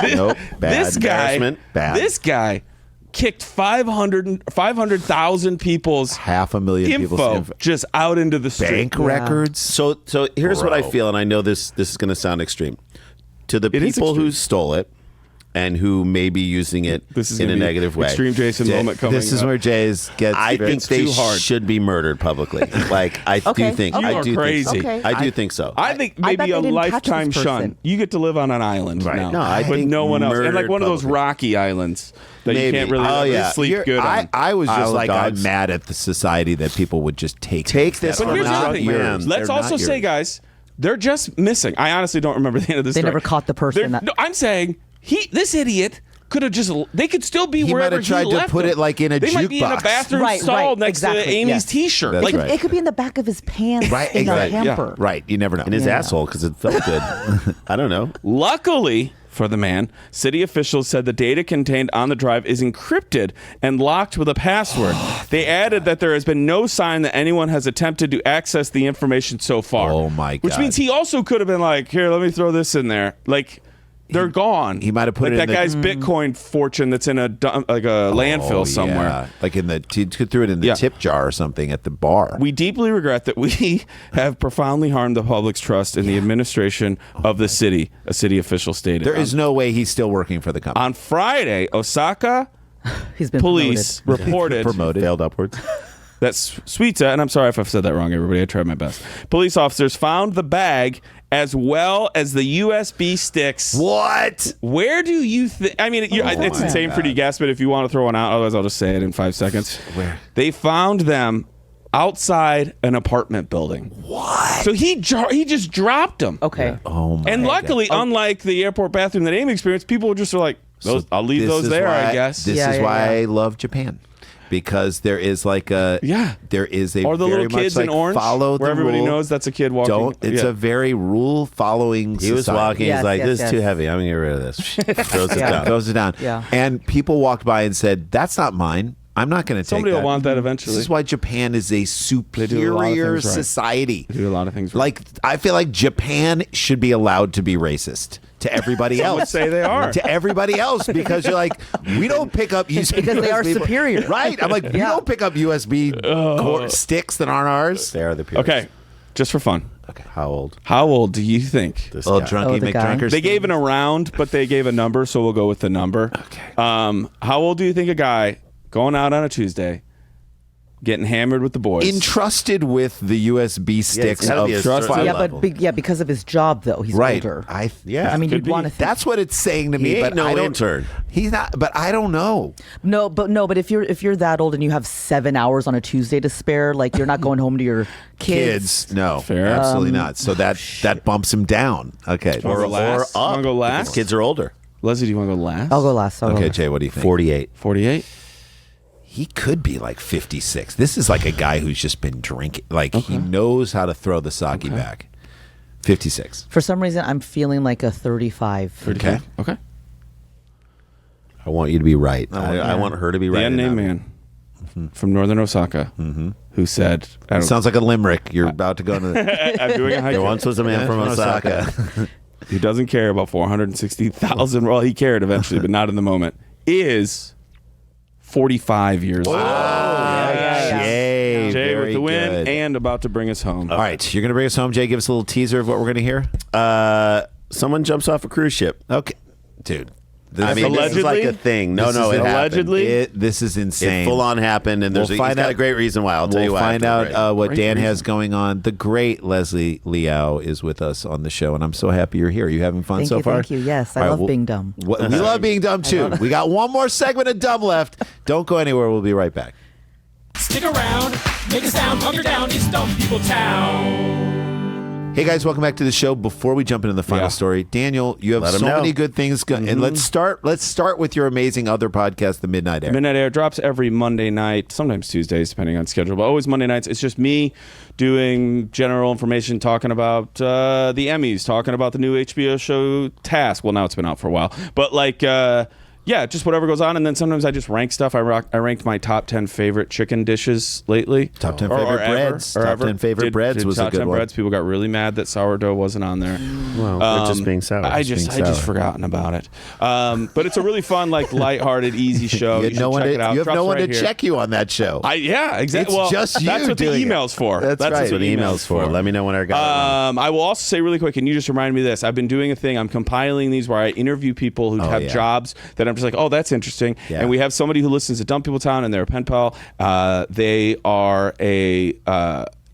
Speaker 5: Bad
Speaker 1: This guy,
Speaker 5: embarrassment.
Speaker 3: Bad.
Speaker 1: this guy kicked 500,000 people's
Speaker 3: 500,000 people's
Speaker 1: info just out into the street.
Speaker 3: bank records.
Speaker 5: So here's what I
Speaker 3: Bro.
Speaker 5: feel, and I know this is going to sound extreme. To the
Speaker 1: It is
Speaker 5: people who
Speaker 1: extreme.
Speaker 5: stole it and who may be using it
Speaker 1: This is
Speaker 5: in a
Speaker 1: gonna be
Speaker 5: negative way.
Speaker 1: Extreme Jason moment coming.
Speaker 3: This is
Speaker 1: up.
Speaker 3: where Jay's gets.
Speaker 5: I think
Speaker 1: It's
Speaker 5: they
Speaker 1: too hard.
Speaker 5: should be murdered publicly. Like I
Speaker 4: Okay.
Speaker 5: do think
Speaker 4: You
Speaker 5: I
Speaker 1: are
Speaker 5: do
Speaker 1: crazy.
Speaker 5: think so.
Speaker 4: Okay.
Speaker 5: I do think so.
Speaker 1: I think
Speaker 4: I bet
Speaker 1: maybe
Speaker 4: they
Speaker 1: a
Speaker 4: didn't catch
Speaker 1: lifetime
Speaker 4: this
Speaker 1: shun.
Speaker 4: person.
Speaker 1: You get to live on an island
Speaker 5: Right.
Speaker 1: now.
Speaker 5: No, I
Speaker 1: but
Speaker 5: think
Speaker 1: no one else. And like
Speaker 5: murdered
Speaker 1: one of those
Speaker 5: publicly.
Speaker 1: rocky islands that
Speaker 5: Maybe.
Speaker 1: you can't really sleep
Speaker 3: You're-
Speaker 1: good on.
Speaker 3: I was
Speaker 5: Isle
Speaker 3: just
Speaker 5: of
Speaker 3: like, I'm
Speaker 5: Dogs.
Speaker 3: mad at the society that people would just take
Speaker 5: Take this
Speaker 3: that
Speaker 1: But
Speaker 3: are
Speaker 1: here's the
Speaker 3: not
Speaker 1: other thing.
Speaker 3: yours.
Speaker 1: Let's
Speaker 3: They're
Speaker 1: also
Speaker 3: not
Speaker 1: say,
Speaker 3: yours.
Speaker 1: guys, they're just missing. I honestly don't remember the end of this
Speaker 4: They
Speaker 1: story.
Speaker 4: never caught the person that-
Speaker 1: No, I'm saying this idiot could have just. They could still be
Speaker 3: He might
Speaker 1: wherever
Speaker 3: have tried
Speaker 1: he
Speaker 3: to
Speaker 1: left
Speaker 3: put
Speaker 1: them.
Speaker 3: it, like, in a
Speaker 1: They might be in a
Speaker 3: jukebox.
Speaker 1: bathroom
Speaker 4: Right,
Speaker 1: stall
Speaker 4: right,
Speaker 1: next to
Speaker 4: exactly,
Speaker 1: Amy's
Speaker 4: yes.
Speaker 1: T-shirt.
Speaker 3: That's
Speaker 1: Like,
Speaker 3: right.
Speaker 4: It could be in the back of his pants
Speaker 3: Right,
Speaker 4: in
Speaker 3: exactly.
Speaker 4: the hamper.
Speaker 3: Right, you never know.
Speaker 5: in his asshole because it felt good. I don't know.
Speaker 1: Luckily for the man, city officials said the data contained on the drive is encrypted and locked with a password. They added that there has been no sign that anyone has attempted to access the information so far.
Speaker 3: Oh, my
Speaker 1: Which
Speaker 3: God.
Speaker 1: means he also could have been like, here, let me throw this in there. Like, they're gone.
Speaker 3: he might have put
Speaker 1: like
Speaker 3: it
Speaker 1: that
Speaker 3: in the-
Speaker 1: guy's Bitcoin fortune that's in a landfill
Speaker 3: Oh,
Speaker 1: somewhere.
Speaker 3: yeah. Like he threw it in the
Speaker 1: Yeah.
Speaker 3: tip jar or something at the bar.
Speaker 1: We deeply regret that we have profoundly harmed the public's trust in the administration of the city, a city official stated.
Speaker 3: There is no way he's still working for the company.
Speaker 1: On Friday, Osaka
Speaker 4: He's been
Speaker 1: police
Speaker 4: promoted.
Speaker 1: reported
Speaker 3: Promoted.
Speaker 5: Failed upwards.
Speaker 1: that Suita, and I'm sorry if I've said that wrong, everybody. I tried my best. Police officers found the bag as well as the USB sticks.
Speaker 3: What?
Speaker 1: Where do you think? I mean, it's
Speaker 3: my
Speaker 1: insane for you to guess, but if you want to throw one out, otherwise I'll just say it in 5 seconds.
Speaker 3: Where?
Speaker 1: They found them outside an apartment building. What? So he just dropped them.
Speaker 4: Okay.
Speaker 3: Oh my!
Speaker 1: And luckily,
Speaker 3: God.
Speaker 1: unlike the airport bathroom that Amy experienced, people were just like,
Speaker 3: So
Speaker 1: I'll leave
Speaker 3: this
Speaker 1: those
Speaker 3: is
Speaker 1: there,
Speaker 3: why-
Speaker 1: I guess.
Speaker 3: This
Speaker 4: Yeah,
Speaker 3: is
Speaker 4: yeah,
Speaker 3: why
Speaker 4: yeah.
Speaker 3: I love Japan. Because there is like a there is a
Speaker 1: Or the
Speaker 3: very
Speaker 1: little kids
Speaker 3: much
Speaker 1: in
Speaker 3: like
Speaker 1: orange,
Speaker 3: follow
Speaker 1: where
Speaker 3: the
Speaker 1: everybody
Speaker 3: rule.
Speaker 1: knows that's a kid walking.
Speaker 3: Don't. It's
Speaker 1: Yeah.
Speaker 3: a very rule following.
Speaker 5: He was walking.
Speaker 4: Yes,
Speaker 5: he's like,
Speaker 4: yes,
Speaker 5: "This is too
Speaker 4: yes.
Speaker 5: heavy. I'm gonna get rid of this." Throws it
Speaker 4: Yeah.
Speaker 5: down.
Speaker 3: Throws it down.
Speaker 4: Yeah.
Speaker 3: And people walked by and said, "That's not mine. I'm not going to take
Speaker 1: Somebody
Speaker 3: that."
Speaker 1: will want that eventually.
Speaker 3: This is why Japan is a
Speaker 1: do a lot of
Speaker 3: superior
Speaker 1: things right.
Speaker 3: society.
Speaker 1: They do a lot of things right.
Speaker 3: Like I feel like Japan should be allowed to be racist to everybody
Speaker 1: Some
Speaker 3: else.
Speaker 1: would say they are.
Speaker 3: To everybody else because you're like, we don't pick up USB
Speaker 4: Because they are superior.
Speaker 3: Right? I'm like, we
Speaker 4: Yeah.
Speaker 3: don't pick up USB sticks that aren't ours.
Speaker 5: They are the purest.
Speaker 1: Okay, just for fun.
Speaker 3: Okay.
Speaker 5: How old?
Speaker 1: How old do you think?
Speaker 5: This
Speaker 3: Oh,
Speaker 5: guy.
Speaker 3: drunky
Speaker 4: the guy?
Speaker 3: McDrunkers.
Speaker 1: They gave an around, but they gave a number, so we'll go with the number.
Speaker 3: Okay.
Speaker 1: How old do you think a guy going out on a Tuesday, getting hammered with the boys?
Speaker 3: Entrusted with the USB sticks
Speaker 5: gotta
Speaker 3: of
Speaker 5: be a
Speaker 3: trust
Speaker 5: certain
Speaker 4: Yeah,
Speaker 5: level.
Speaker 4: but because of his job though, he's
Speaker 3: right.
Speaker 4: older.
Speaker 3: I
Speaker 4: mean,
Speaker 1: could
Speaker 4: you'd
Speaker 1: be.
Speaker 4: want to think.
Speaker 3: that's what it's saying to me.
Speaker 5: He ain't
Speaker 3: but
Speaker 5: no
Speaker 3: I don't,
Speaker 5: intern.
Speaker 3: He's not. But I don't know.
Speaker 4: No, but if you're that old and you have 7 hours on a Tuesday to spare, like you're not going home to your kids.
Speaker 3: No,
Speaker 1: Fair.
Speaker 3: absolutely not. So that bumps him down. Okay.
Speaker 1: Wanna go last?
Speaker 5: Or up.
Speaker 1: Wanna go
Speaker 5: if
Speaker 1: last?
Speaker 5: his kids are older.
Speaker 1: Leslie, do you want to go last?
Speaker 4: I'll go last.
Speaker 3: Okay, Jay, what do you think?
Speaker 5: 48.
Speaker 1: 48.
Speaker 3: He could be like 56. This is like a guy who's just been drinking. Like he knows how to throw the sake back. 56.
Speaker 4: For some reason, I'm feeling like a 35.
Speaker 3: Okay.
Speaker 1: Okay.
Speaker 5: I want you to be right. I want her to be
Speaker 1: The
Speaker 5: right.
Speaker 1: unnamed man from northern Osaka who said, I don't,
Speaker 3: Sounds like a limerick. You're about to go into the...
Speaker 1: I'm doing a
Speaker 5: There
Speaker 1: haiku.
Speaker 5: once was a man from Osaka.
Speaker 1: He doesn't care about 460,000. Well, he cared eventually, but not in the moment. Is 45 years old.
Speaker 3: Yay.
Speaker 1: Jay with
Speaker 3: very
Speaker 1: the win
Speaker 3: good.
Speaker 1: and about to bring us home.
Speaker 3: All right. You're going to bring us home, Jay. Give us a little teaser of what we're going to hear.
Speaker 5: Someone jumps off a cruise ship.
Speaker 3: Okay. Dude. This,
Speaker 5: I mean, this is like
Speaker 1: Allegedly?
Speaker 5: a thing. No,
Speaker 3: This
Speaker 5: no,
Speaker 3: is
Speaker 5: it happened.
Speaker 1: allegedly?
Speaker 3: this is insane.
Speaker 5: It full on happened, and
Speaker 3: We'll
Speaker 5: he's
Speaker 3: find
Speaker 5: got
Speaker 3: out-
Speaker 5: a great reason why. I'll tell
Speaker 3: We'll
Speaker 5: you why.
Speaker 3: find
Speaker 5: after the
Speaker 3: out
Speaker 5: break.
Speaker 3: what
Speaker 1: Great
Speaker 3: Dan
Speaker 1: reason.
Speaker 3: has going on. The great Leslie Liao is with us on the show, and I'm so happy you're here. Are you having fun
Speaker 4: Thank
Speaker 3: so
Speaker 4: you,
Speaker 3: far?
Speaker 4: thank you. Yes, I
Speaker 3: All right,
Speaker 4: love
Speaker 3: well,
Speaker 4: being dumb.
Speaker 3: we love being dumb, too. We got one more segment of dumb left. Don't go anywhere. We'll be right back.
Speaker 2: Stick around, make a sound, hunker down, it's Dumb People Town.
Speaker 3: Hey guys, welcome back to the show. Before we jump into the final
Speaker 1: Yeah.
Speaker 3: story, Daniel, you have
Speaker 5: Let 'em
Speaker 3: so
Speaker 5: know.
Speaker 3: many good things going. And let's start with your amazing other podcast, The Midnight Air.
Speaker 1: Midnight Air drops every Monday night, sometimes Tuesdays, depending on schedule, but always Monday nights. It's just me doing general information, talking about the Emmys, talking about the new HBO show Task. Well, now it's been out for a while, but yeah, just whatever goes on. And then sometimes I just rank stuff. I ranked my top 10 favorite chicken dishes lately.
Speaker 3: Top 10
Speaker 1: Or
Speaker 3: favorite
Speaker 1: ever,
Speaker 3: breads.
Speaker 1: or
Speaker 3: Top
Speaker 1: ever.
Speaker 3: 10 favorite breads was a
Speaker 1: top
Speaker 3: good
Speaker 1: 10
Speaker 3: one.
Speaker 1: breads. People got really mad that sourdough wasn't on there.
Speaker 5: Well, they're just being sour.
Speaker 1: I just forgotten about it. But it's a really fun, lighthearted, easy show.
Speaker 3: You
Speaker 1: You
Speaker 3: have
Speaker 1: should
Speaker 3: no one
Speaker 1: check
Speaker 3: to,
Speaker 1: it out.
Speaker 3: you have
Speaker 1: Drops
Speaker 3: no one
Speaker 1: right
Speaker 3: to
Speaker 1: here.
Speaker 3: check you on that show.
Speaker 1: Yeah, exactly.
Speaker 3: It's
Speaker 1: Well,
Speaker 3: just you
Speaker 1: that's what the
Speaker 3: doing it.
Speaker 1: email's for.
Speaker 3: That's right.
Speaker 1: what
Speaker 5: That's what
Speaker 1: the
Speaker 5: email's for. Let me know when I got it.
Speaker 1: I will also say really quick, and you just reminded me of this. I've been doing a thing. I'm compiling these where I interview people who have
Speaker 3: yeah.
Speaker 1: jobs that I'm just like, oh, that's interesting.
Speaker 3: Yeah.
Speaker 1: And we have somebody who listens to Dumb People Town, and they're a pen pal. They are a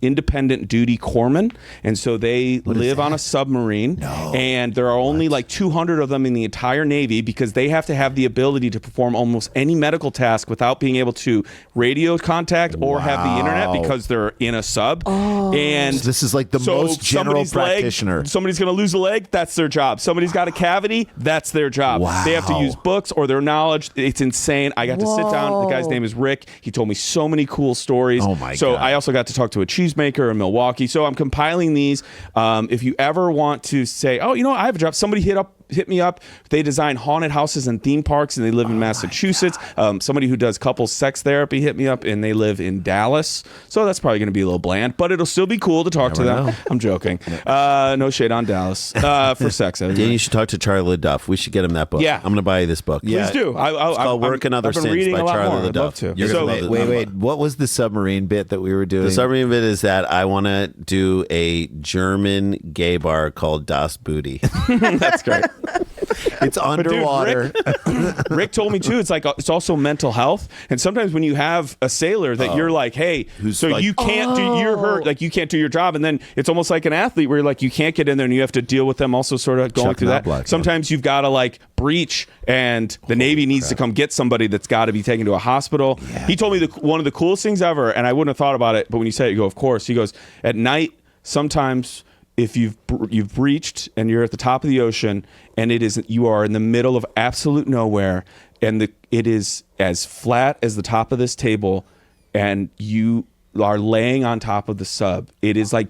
Speaker 1: independent duty corpsman, and so they live on a submarine. And there are only like 200 of them in the entire Navy because they have to have the ability to perform almost any medical task without being able to radio contact or have the internet because they're in a sub. And
Speaker 3: So this is like the most general
Speaker 1: somebody's leg-
Speaker 3: practitioner.
Speaker 1: somebody's going to lose a leg, that's their job. Somebody's got a cavity, that's their job.
Speaker 3: Wow.
Speaker 1: They have to use books or their knowledge. It's insane. I got to sit down. The guy's name is Rick. He told me so many cool stories.
Speaker 3: Oh, my
Speaker 1: So
Speaker 3: God.
Speaker 1: I also got to talk to a cheesemaker in Milwaukee. So I'm compiling these. If you ever want to say, oh, you know what, I have a job. Somebody hit me up. They design haunted houses and theme parks, and they live in Massachusetts. Somebody who does couples sex therapy hit me up, and they live in Dallas. So that's probably going to be a little bland, but it'll still be cool to talk to them.
Speaker 3: know.
Speaker 1: I'm joking. No shade on Dallas for sex.
Speaker 5: Dan, you should talk to Charlie LaDuff. We should get him that book.
Speaker 1: Yeah.
Speaker 5: I'm going to buy you this book.
Speaker 1: Please do.
Speaker 5: It's called Work and Other
Speaker 1: I've been
Speaker 5: Sins
Speaker 1: reading
Speaker 5: by
Speaker 1: a lot
Speaker 5: Charlie
Speaker 1: more. I'd love
Speaker 5: LaDuff.
Speaker 1: to.
Speaker 5: You're
Speaker 1: So-
Speaker 5: gonna love it.
Speaker 3: Wait. What was the submarine bit that we were doing?
Speaker 5: The summary of it is that I want to do a German gay bar called Das Booty.
Speaker 1: That's great.
Speaker 3: It's underwater.
Speaker 1: Rick told me too. It's like it's also mental health, and sometimes when you have a sailor that you're like, hey,
Speaker 3: Who's
Speaker 1: so
Speaker 3: like-
Speaker 1: you can't do, you're hurt, like you can't do your job, and then it's almost like an athlete where you're like you can't get in there, and you have to deal with them also sort of going
Speaker 3: Chuck
Speaker 1: through that.
Speaker 3: Knobloch, yeah.
Speaker 1: Sometimes you've got to like breach, and the Navy needs to come get somebody that's got to be taken to a hospital. He told me one of the coolest things ever, and I wouldn't have thought about it, but when you say it, you go, of course. He goes, at night, sometimes if you've breached and you're at the top of the ocean and you are in the middle of absolute nowhere and it is as flat as the top of this table and you are laying on top of the sub, it is like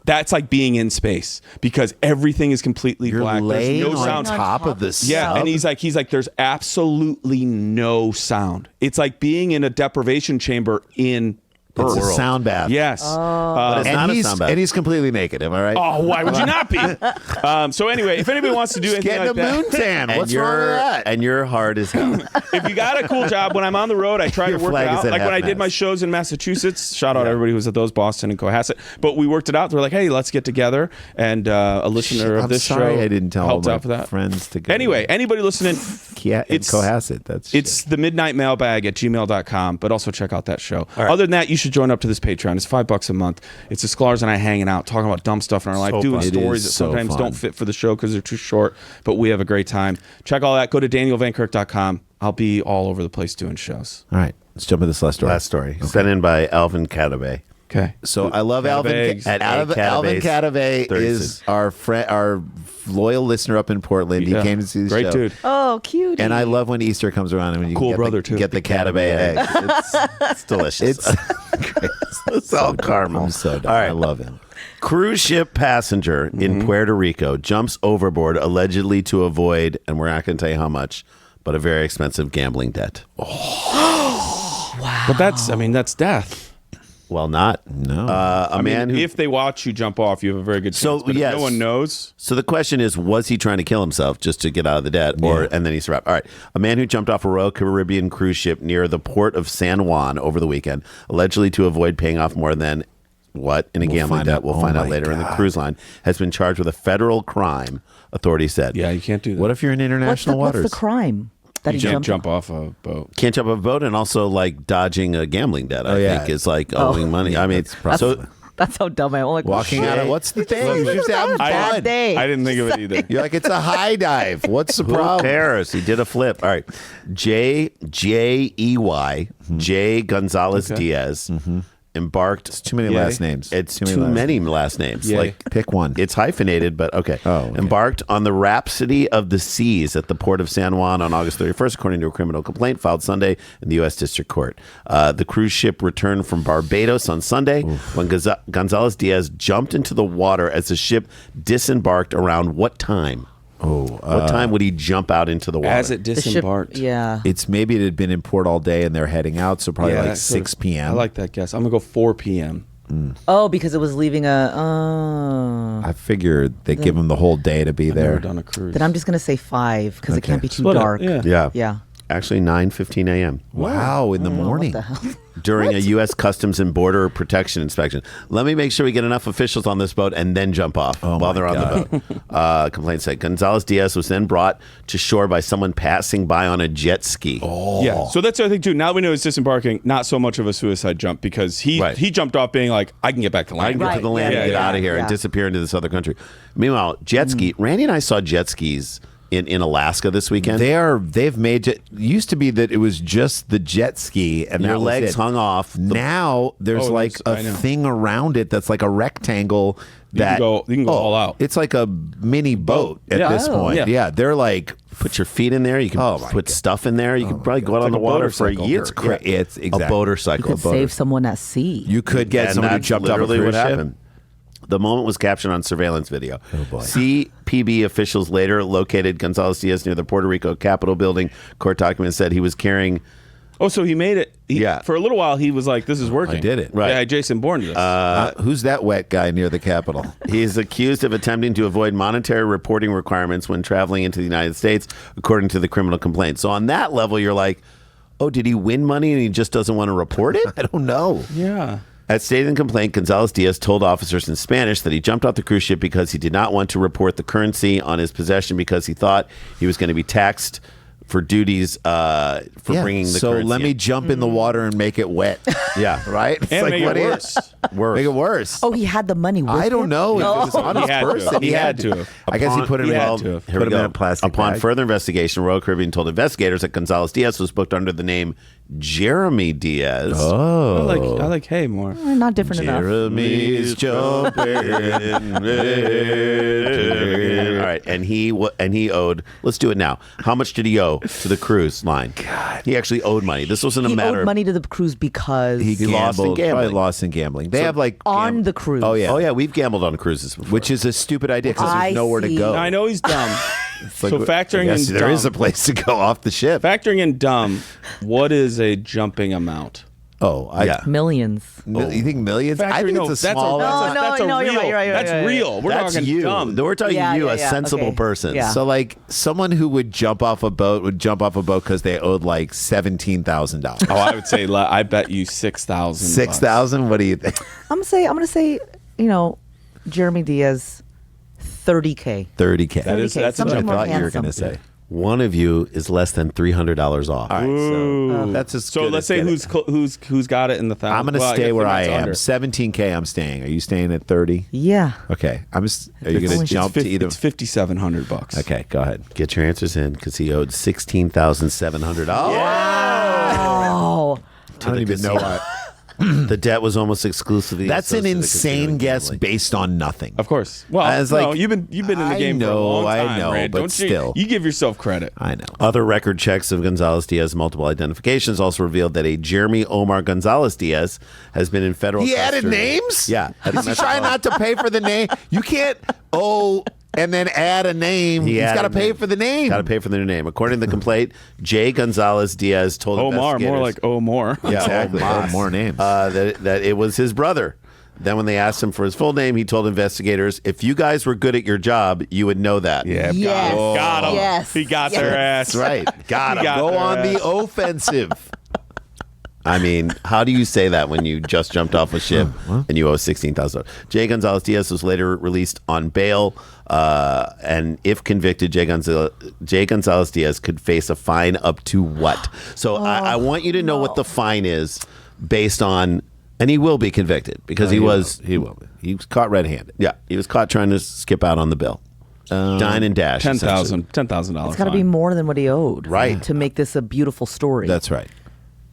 Speaker 1: that's like being in space because everything is completely
Speaker 3: You're
Speaker 1: black.
Speaker 3: laying
Speaker 1: There's no
Speaker 3: on
Speaker 1: sound.
Speaker 3: top of the
Speaker 1: Yeah,
Speaker 3: sub.
Speaker 1: and he's like, there's absolutely no sound. It's like being in a deprivation chamber in
Speaker 3: It's a
Speaker 5: world.
Speaker 3: sound bath.
Speaker 1: Yes.
Speaker 5: But it's not a sound bath.
Speaker 3: And he's completely naked. Am I right?
Speaker 1: Oh, why would you not be? So anyway, if anybody wants to do anything
Speaker 3: Getting
Speaker 1: like
Speaker 3: a
Speaker 1: that,
Speaker 3: moon tan.
Speaker 5: And
Speaker 3: What's wrong with that?
Speaker 5: And you're hard as hell.
Speaker 1: if you got a cool job, when I'm on the road, I try to
Speaker 3: Your
Speaker 1: work it
Speaker 3: flag is
Speaker 1: out.
Speaker 3: at
Speaker 1: Like when I
Speaker 3: half-mast.
Speaker 1: did my shows in Massachusetts, shout out everybody who was at those, Boston and Cohasset. But we worked it out. They were like, hey, let's get together. And a listener of
Speaker 3: I'm
Speaker 1: this
Speaker 3: sorry
Speaker 1: show
Speaker 3: I didn't tell all
Speaker 1: helped
Speaker 3: my
Speaker 1: out for that.
Speaker 3: friends to go.
Speaker 1: Anyway, anybody listening,
Speaker 3: It's Cohasset.
Speaker 1: it's the midnight mailbag at gmail.com, but also check out that show. Other than that, you should join up to this Patreon. It's $5 a month. It's the Sklars and I hanging out, talking about dumb stuff in our life,
Speaker 5: So
Speaker 1: doing
Speaker 5: fun.
Speaker 3: It
Speaker 1: stories
Speaker 3: is
Speaker 1: that
Speaker 3: so
Speaker 1: sometimes
Speaker 3: fun.
Speaker 1: don't fit for the show because they're too short, but we have a great time. Check all that. Go to danielvankirk.com. I'll be all over the place doing shows.
Speaker 3: All right, let's jump into this last story.
Speaker 5: Last story. Sent in by Alvin Cadabay.
Speaker 1: Okay.
Speaker 3: So I love Alvin.
Speaker 1: Catabays.
Speaker 3: Alvin Cadabay
Speaker 5: 36.
Speaker 3: is our friend, our loyal listener up in Portland.
Speaker 1: Yeah.
Speaker 3: He came to see the
Speaker 1: Great
Speaker 3: show.
Speaker 1: dude.
Speaker 4: Oh, cute.
Speaker 3: And I love when Easter comes around and when you
Speaker 1: Cool
Speaker 3: get
Speaker 1: brother,
Speaker 3: the,
Speaker 1: too.
Speaker 3: get the Cadabay egg.
Speaker 5: It's delicious. It's all caramel.
Speaker 3: I'm so done.
Speaker 5: All right.
Speaker 3: I love him.
Speaker 5: Cruise ship passenger in Puerto Rico jumps overboard allegedly to avoid, and we're not going to tell you how much, but a very expensive gambling debt.
Speaker 1: But that's death.
Speaker 5: Well, not.
Speaker 3: No.
Speaker 5: A man who.
Speaker 1: If they watch you jump off, you have a very good chance.
Speaker 5: So,
Speaker 1: But if
Speaker 5: yes.
Speaker 1: no one knows.
Speaker 5: So the question is, was he trying to kill himself just to get out of the debt, and then he survived? All right, a man who jumped off a Royal Caribbean cruise ship near the port of San Juan over the weekend, allegedly to avoid paying off more than what in a gambling
Speaker 3: find
Speaker 5: debt.
Speaker 3: out.
Speaker 5: We'll
Speaker 3: Oh
Speaker 5: find out
Speaker 3: my
Speaker 5: later. In the
Speaker 3: God.
Speaker 5: cruise line has been charged with a federal crime. Authorities said,
Speaker 1: Yeah, you can't do that.
Speaker 3: What if you're in international
Speaker 4: what's
Speaker 3: waters?
Speaker 4: the crime that
Speaker 1: you
Speaker 4: he
Speaker 1: can't
Speaker 4: jumped
Speaker 1: jump off a boat.
Speaker 5: can't jump off a boat, and also like dodging a gambling debt. I
Speaker 3: yeah.
Speaker 5: think is like owing money. I mean,
Speaker 3: That's
Speaker 5: so
Speaker 4: That's how dumb I am. I'm like,
Speaker 3: Walking out of what's the thing? You should have
Speaker 4: bad
Speaker 3: fun.
Speaker 4: day.
Speaker 1: I didn't think of it either.
Speaker 3: You're like, it's a high dive. What's the
Speaker 5: who
Speaker 3: problem?
Speaker 5: cares? He did a flip. All right, J Gonzalez Diaz embarked.
Speaker 3: It's too many
Speaker 1: Yeah.
Speaker 3: last names.
Speaker 5: It's
Speaker 3: too
Speaker 5: too
Speaker 3: last
Speaker 5: many last names.
Speaker 1: Yeah.
Speaker 5: Like
Speaker 3: Pick one.
Speaker 5: it's hyphenated, but okay.
Speaker 3: Oh, okay.
Speaker 5: Embarked on the Rhapsody of the Seas at the port of San Juan on August 31st, according to a criminal complaint filed Sunday in the U.S. District Court. The cruise ship returned from Barbados on Sunday when Gonzalez Diaz jumped into the water as the ship disembarked around what time? What time would he jump out into the water?
Speaker 1: As it
Speaker 4: the ship.
Speaker 1: disembarked.
Speaker 4: Yeah.
Speaker 3: It's maybe it had been in port all day and they're heading out, so probably like
Speaker 1: that's sort of-
Speaker 3: 6 p.m.
Speaker 1: I like that guess. I'm going to go 4 p.m.
Speaker 4: Oh, because it was leaving a.
Speaker 3: I figured they give them the whole day to be
Speaker 1: I've
Speaker 3: there.
Speaker 1: never done a cruise.
Speaker 4: Then I'm just gonna say 5 because it
Speaker 3: Okay.
Speaker 4: can't be too
Speaker 1: Split it,
Speaker 4: dark.
Speaker 1: yeah.
Speaker 5: Yeah.
Speaker 4: Yeah.
Speaker 5: Actually, 9:15 a.m.
Speaker 3: Wow, in the morning.
Speaker 4: What the hell?
Speaker 5: during a U.S. Customs and Border Protection inspection. Let me make sure we get enough officials on this boat and then jump off while they're on the boat. Complaint said Gonzalez Diaz was then brought to shore by someone passing by on a jet ski.
Speaker 1: Yeah, so that's the other thing too. Now we know it's disembarking, not so much of a suicide jump because he jumped off being like, I can get back to
Speaker 5: I
Speaker 1: land.
Speaker 5: can get to the land and get out of here and disappear into this other country. Meanwhile, jet ski. Randy and I saw jet skis in Alaska this weekend.
Speaker 3: They've made it. Used to be that it was just the jet ski and
Speaker 5: Your
Speaker 3: that was
Speaker 5: legs
Speaker 3: it.
Speaker 5: hung off.
Speaker 3: Now there's like a thing around it that's like a rectangle. That
Speaker 1: you can go all out.
Speaker 3: It's like a mini boat at this point. Yeah, they're like
Speaker 5: Put your feet in there. You can put stuff in there. You can probably go out on the water for a year.
Speaker 3: It's exactly
Speaker 5: a motorcycle.
Speaker 4: You could save someone at sea.
Speaker 3: You could get
Speaker 5: And
Speaker 3: someone who
Speaker 5: that's
Speaker 3: jumped off a
Speaker 5: literally
Speaker 3: cruise
Speaker 5: what
Speaker 3: ship.
Speaker 5: happened. The moment was captured on surveillance video. CPB officials later located Gonzalez Diaz near the Puerto Rico Capitol building. Court documents said he was carrying.
Speaker 1: Oh, so he made it.
Speaker 5: Yeah.
Speaker 1: For a little while, he was like, this is working.
Speaker 3: I did it.
Speaker 5: Right.
Speaker 1: Yeah, Jason Bourne did this.
Speaker 3: Who's that wet guy near the Capitol?
Speaker 5: He is accused of attempting to avoid monetary reporting requirements when traveling into the United States, according to the criminal complaint. So on that level, you're like, oh, did he win money and he just doesn't want to report it?
Speaker 3: I don't know.
Speaker 1: Yeah.
Speaker 5: As stated in the complaint, Gonzalez Diaz told officers in Spanish that he jumped off the cruise ship because he did not want to report the currency on his possession because he thought he was going to be taxed for duties for bringing the
Speaker 3: so
Speaker 5: currency
Speaker 3: let me
Speaker 5: in.
Speaker 3: jump in the water and make it wet.
Speaker 5: Yeah.
Speaker 3: Right? It's
Speaker 1: And make
Speaker 3: what
Speaker 1: it
Speaker 3: do you-
Speaker 1: worse.
Speaker 3: Make it worse.
Speaker 4: Oh, he had the money with
Speaker 3: I don't
Speaker 4: him?
Speaker 3: know if it was on
Speaker 1: He
Speaker 3: his
Speaker 1: had to.
Speaker 3: person.
Speaker 1: He had to.
Speaker 3: I guess he put it
Speaker 1: he
Speaker 3: in.
Speaker 1: had to.
Speaker 5: Here
Speaker 3: Put
Speaker 5: we
Speaker 3: him in
Speaker 5: go.
Speaker 3: a plastic
Speaker 5: Upon
Speaker 3: bag.
Speaker 5: further investigation, Royal Caribbean told investigators that Gonzalez Diaz was booked under the name Jeremy Diaz.
Speaker 3: Oh.
Speaker 1: I like Hey more.
Speaker 4: Not different enough.
Speaker 5: Jeremy's jumping. All right, and he owed. Let's do it now. How much did he owe to the cruise line? God, he actually owed money. This wasn't a
Speaker 4: He
Speaker 5: matter
Speaker 4: owed
Speaker 5: of
Speaker 4: money to the cruise because
Speaker 5: He lost in
Speaker 3: Gambled,
Speaker 5: gambling.
Speaker 3: Probably lost in gambling. They have like
Speaker 4: on the cruise.
Speaker 3: Oh yeah.
Speaker 5: Oh yeah, we've gambled on cruises before.
Speaker 3: Which is a stupid idea because
Speaker 4: I
Speaker 3: there's nowhere to
Speaker 4: see.
Speaker 3: go.
Speaker 1: Now, I know he's dumb.
Speaker 3: Like,
Speaker 1: so factoring
Speaker 3: yes,
Speaker 1: in
Speaker 3: there
Speaker 1: dumb,
Speaker 3: is a place to go off the ship.
Speaker 1: factoring in dumb, what is a jumping amount?
Speaker 3: Oh,
Speaker 4: Millions.
Speaker 3: You think millions? I
Speaker 1: Factory,
Speaker 3: think
Speaker 1: no,
Speaker 3: it's a small.
Speaker 1: that's a
Speaker 4: No,
Speaker 1: real,
Speaker 4: you're right.
Speaker 1: That's real. We're
Speaker 5: That's
Speaker 1: talking
Speaker 5: you.
Speaker 1: dumb.
Speaker 5: We're talking you, a sensible
Speaker 4: okay.
Speaker 5: person.
Speaker 4: Yeah.
Speaker 3: So like someone who would jump off a boat because they owed like $17,000.
Speaker 1: Oh, I would say I bet you 6,000.
Speaker 3: 6,000? What do you think?
Speaker 4: I'm gonna say, Jeremy Diaz, 30K.
Speaker 3: 30K.
Speaker 1: That's
Speaker 3: what I
Speaker 4: something more
Speaker 3: thought you were
Speaker 4: handsome.
Speaker 3: going to say.
Speaker 5: One of you is less than $300 off.
Speaker 3: All right, so that's as
Speaker 1: So
Speaker 3: good
Speaker 1: let's
Speaker 3: as
Speaker 1: say
Speaker 3: getting.
Speaker 1: who's got it in the thousand.
Speaker 3: I'm going to stay where I am. 17K. I'm staying. Are you staying at 30?
Speaker 4: Yeah.
Speaker 3: Okay. Are you going to jump to either?
Speaker 1: It's $5,700.
Speaker 3: Okay, go ahead.
Speaker 5: Get your answers in because he owed $16,700.
Speaker 4: Oh.
Speaker 3: I don't even know why.
Speaker 5: The debt was almost exclusively.
Speaker 3: That's an
Speaker 5: associated with
Speaker 3: insane
Speaker 5: gambling.
Speaker 3: guess based on nothing.
Speaker 1: Of course. Well,
Speaker 3: I was
Speaker 1: no,
Speaker 3: like,
Speaker 1: you've been in the game for a long time.
Speaker 3: I know,
Speaker 1: Ray.
Speaker 3: but
Speaker 1: Don't
Speaker 3: still.
Speaker 1: you give yourself credit.
Speaker 3: I know.
Speaker 5: Other record checks of Gonzalez Diaz's multiple identifications also revealed that a Jeremy Omar Gonzalez Diaz has been in federal.
Speaker 3: He added
Speaker 5: custody.
Speaker 3: names?
Speaker 5: Yeah.
Speaker 3: Is he trying not to pay for the name? You can't and then add a name. He's got to pay for the name.
Speaker 5: Got to pay for the name. According to the complaint, Jay Gonzalez Diaz told
Speaker 1: Omar,
Speaker 5: investigators,
Speaker 1: more like Omar.
Speaker 5: yeah,
Speaker 3: Exactly.
Speaker 5: Omar,
Speaker 3: More names.
Speaker 5: that it was his brother. Then when they asked him for his full name, he told investigators, "If you guys were good at your job, you would know that."
Speaker 1: Yeah,
Speaker 4: Yes.
Speaker 1: got him.
Speaker 4: Yes.
Speaker 1: He got
Speaker 4: Yes.
Speaker 1: their ass.
Speaker 3: That's right.
Speaker 1: Got him.
Speaker 3: Go on the offensive.
Speaker 5: I mean, how do you say that when you just jumped off a ship and you owe $16,000? Jay Gonzalez Diaz was later released on bail, and if convicted, Jay Gonzalez Diaz could face a fine up to what? So I want you to know what the fine is based on, and he will be convicted because he will be.
Speaker 3: He was caught red-handed.
Speaker 5: Yeah, he was caught trying to skip out on the bill. Dine and dash. essentially.
Speaker 1: $10,000.
Speaker 4: It's got to be more than what he owed.
Speaker 5: Right.
Speaker 4: To make this a beautiful story.
Speaker 3: That's right.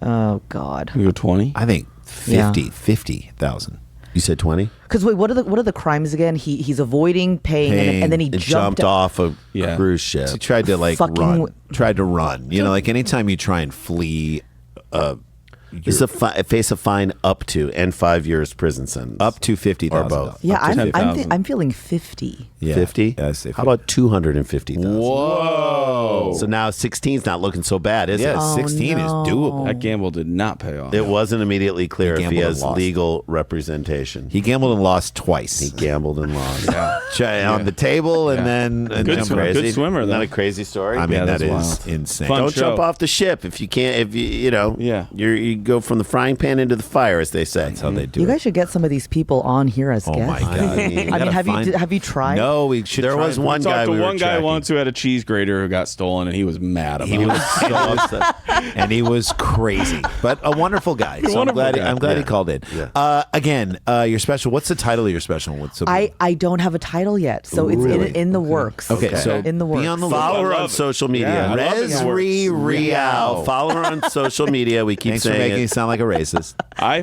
Speaker 4: Oh, God.
Speaker 1: You go 20.
Speaker 3: I think
Speaker 4: Yeah.
Speaker 3: 50,000.
Speaker 5: You said 20?
Speaker 4: Because wait, what are the crimes again? He's avoiding paying, and then he
Speaker 5: It
Speaker 4: jumped
Speaker 5: off a
Speaker 1: Yeah.
Speaker 5: cruise ship.
Speaker 3: He tried to
Speaker 4: Fucking
Speaker 3: run. Tried to run. You know, like anytime you try and flee,
Speaker 5: It's face a fine up to and 5 years prison sentence.
Speaker 3: up to $50,000.
Speaker 5: Or both.
Speaker 4: Yeah,
Speaker 1: Up to $10,000.
Speaker 4: I'm feeling 50.
Speaker 3: Yeah.
Speaker 5: 50?
Speaker 3: Yeah, I say
Speaker 5: How about 250,000?
Speaker 1: Whoa.
Speaker 5: So now 16's not looking so bad, is
Speaker 3: Yeah,
Speaker 5: it?
Speaker 3: 16 is doable.
Speaker 1: That gamble did not pay off.
Speaker 5: It wasn't immediately clear
Speaker 3: He
Speaker 5: if he
Speaker 3: gambled
Speaker 5: has
Speaker 3: and lost.
Speaker 5: legal representation.
Speaker 3: He gambled and lost twice.
Speaker 5: He gambled and lost.
Speaker 3: On the table and then
Speaker 1: Good swimmer, though.
Speaker 5: Not a crazy story.
Speaker 3: I mean,
Speaker 1: Yeah,
Speaker 3: that
Speaker 1: that's
Speaker 3: is
Speaker 1: wild.
Speaker 3: insane.
Speaker 1: Fun
Speaker 5: Don't
Speaker 1: show.
Speaker 5: jump off the ship if you can't. If you know,
Speaker 1: Yeah.
Speaker 5: you go from the frying pan into the fire, as they say.
Speaker 3: That's how they do
Speaker 4: You
Speaker 3: it.
Speaker 4: guys should get some of these people on here as
Speaker 3: Oh
Speaker 4: guests.
Speaker 3: my God!
Speaker 5: I mean,
Speaker 4: I mean, have you tried?
Speaker 3: No, we should.
Speaker 5: There
Speaker 3: try
Speaker 5: was
Speaker 3: and-
Speaker 5: one guy.
Speaker 1: Talked to
Speaker 5: we were
Speaker 1: one guy
Speaker 5: tracking.
Speaker 1: once who had a cheese grater who got stolen, and he was mad about
Speaker 3: He
Speaker 1: it.
Speaker 3: was so upset, and he was crazy, but a wonderful guy. So
Speaker 1: Wonderful
Speaker 3: I'm glad.
Speaker 1: guy.
Speaker 3: I'm glad he
Speaker 5: Yeah.
Speaker 3: called in.
Speaker 5: Yeah.
Speaker 3: Again, your special. What's the title of your special? What's the
Speaker 4: I don't have a title yet, so it's
Speaker 3: Really?
Speaker 4: in the works.
Speaker 3: Okay, so
Speaker 4: in the works.
Speaker 3: be on the
Speaker 5: Follow her
Speaker 1: I
Speaker 5: on
Speaker 1: love it.
Speaker 5: social media.
Speaker 1: Yeah, I love it.
Speaker 3: Leslie Liao.
Speaker 5: Follow her on social media. We keep
Speaker 3: Thanks for
Speaker 5: saying
Speaker 3: making
Speaker 5: it.
Speaker 3: me sound like a racist.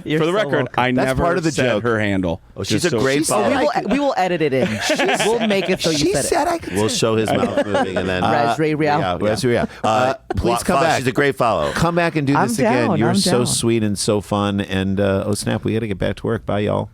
Speaker 4: You're
Speaker 1: For the
Speaker 4: so
Speaker 1: record,
Speaker 4: welcome.
Speaker 1: I
Speaker 3: That's
Speaker 1: never
Speaker 3: part of the
Speaker 1: said
Speaker 3: joke.
Speaker 1: her handle.
Speaker 5: Oh, she's
Speaker 1: Just
Speaker 5: a great
Speaker 3: said
Speaker 5: follow.
Speaker 4: we will edit it in. We'll make it so you
Speaker 3: She
Speaker 4: said
Speaker 3: said
Speaker 4: it.
Speaker 3: I could.
Speaker 5: We'll show his mouth moving and then.
Speaker 4: Leslie Liao.
Speaker 3: Leslie Liao. Please come back.
Speaker 5: She's a great follow.
Speaker 3: Come back and do
Speaker 4: I'm
Speaker 3: this again.
Speaker 4: down,
Speaker 3: You're
Speaker 4: I'm
Speaker 3: so
Speaker 4: down.
Speaker 3: sweet and so fun. And oh snap, we got to get back to work. Bye, y'all.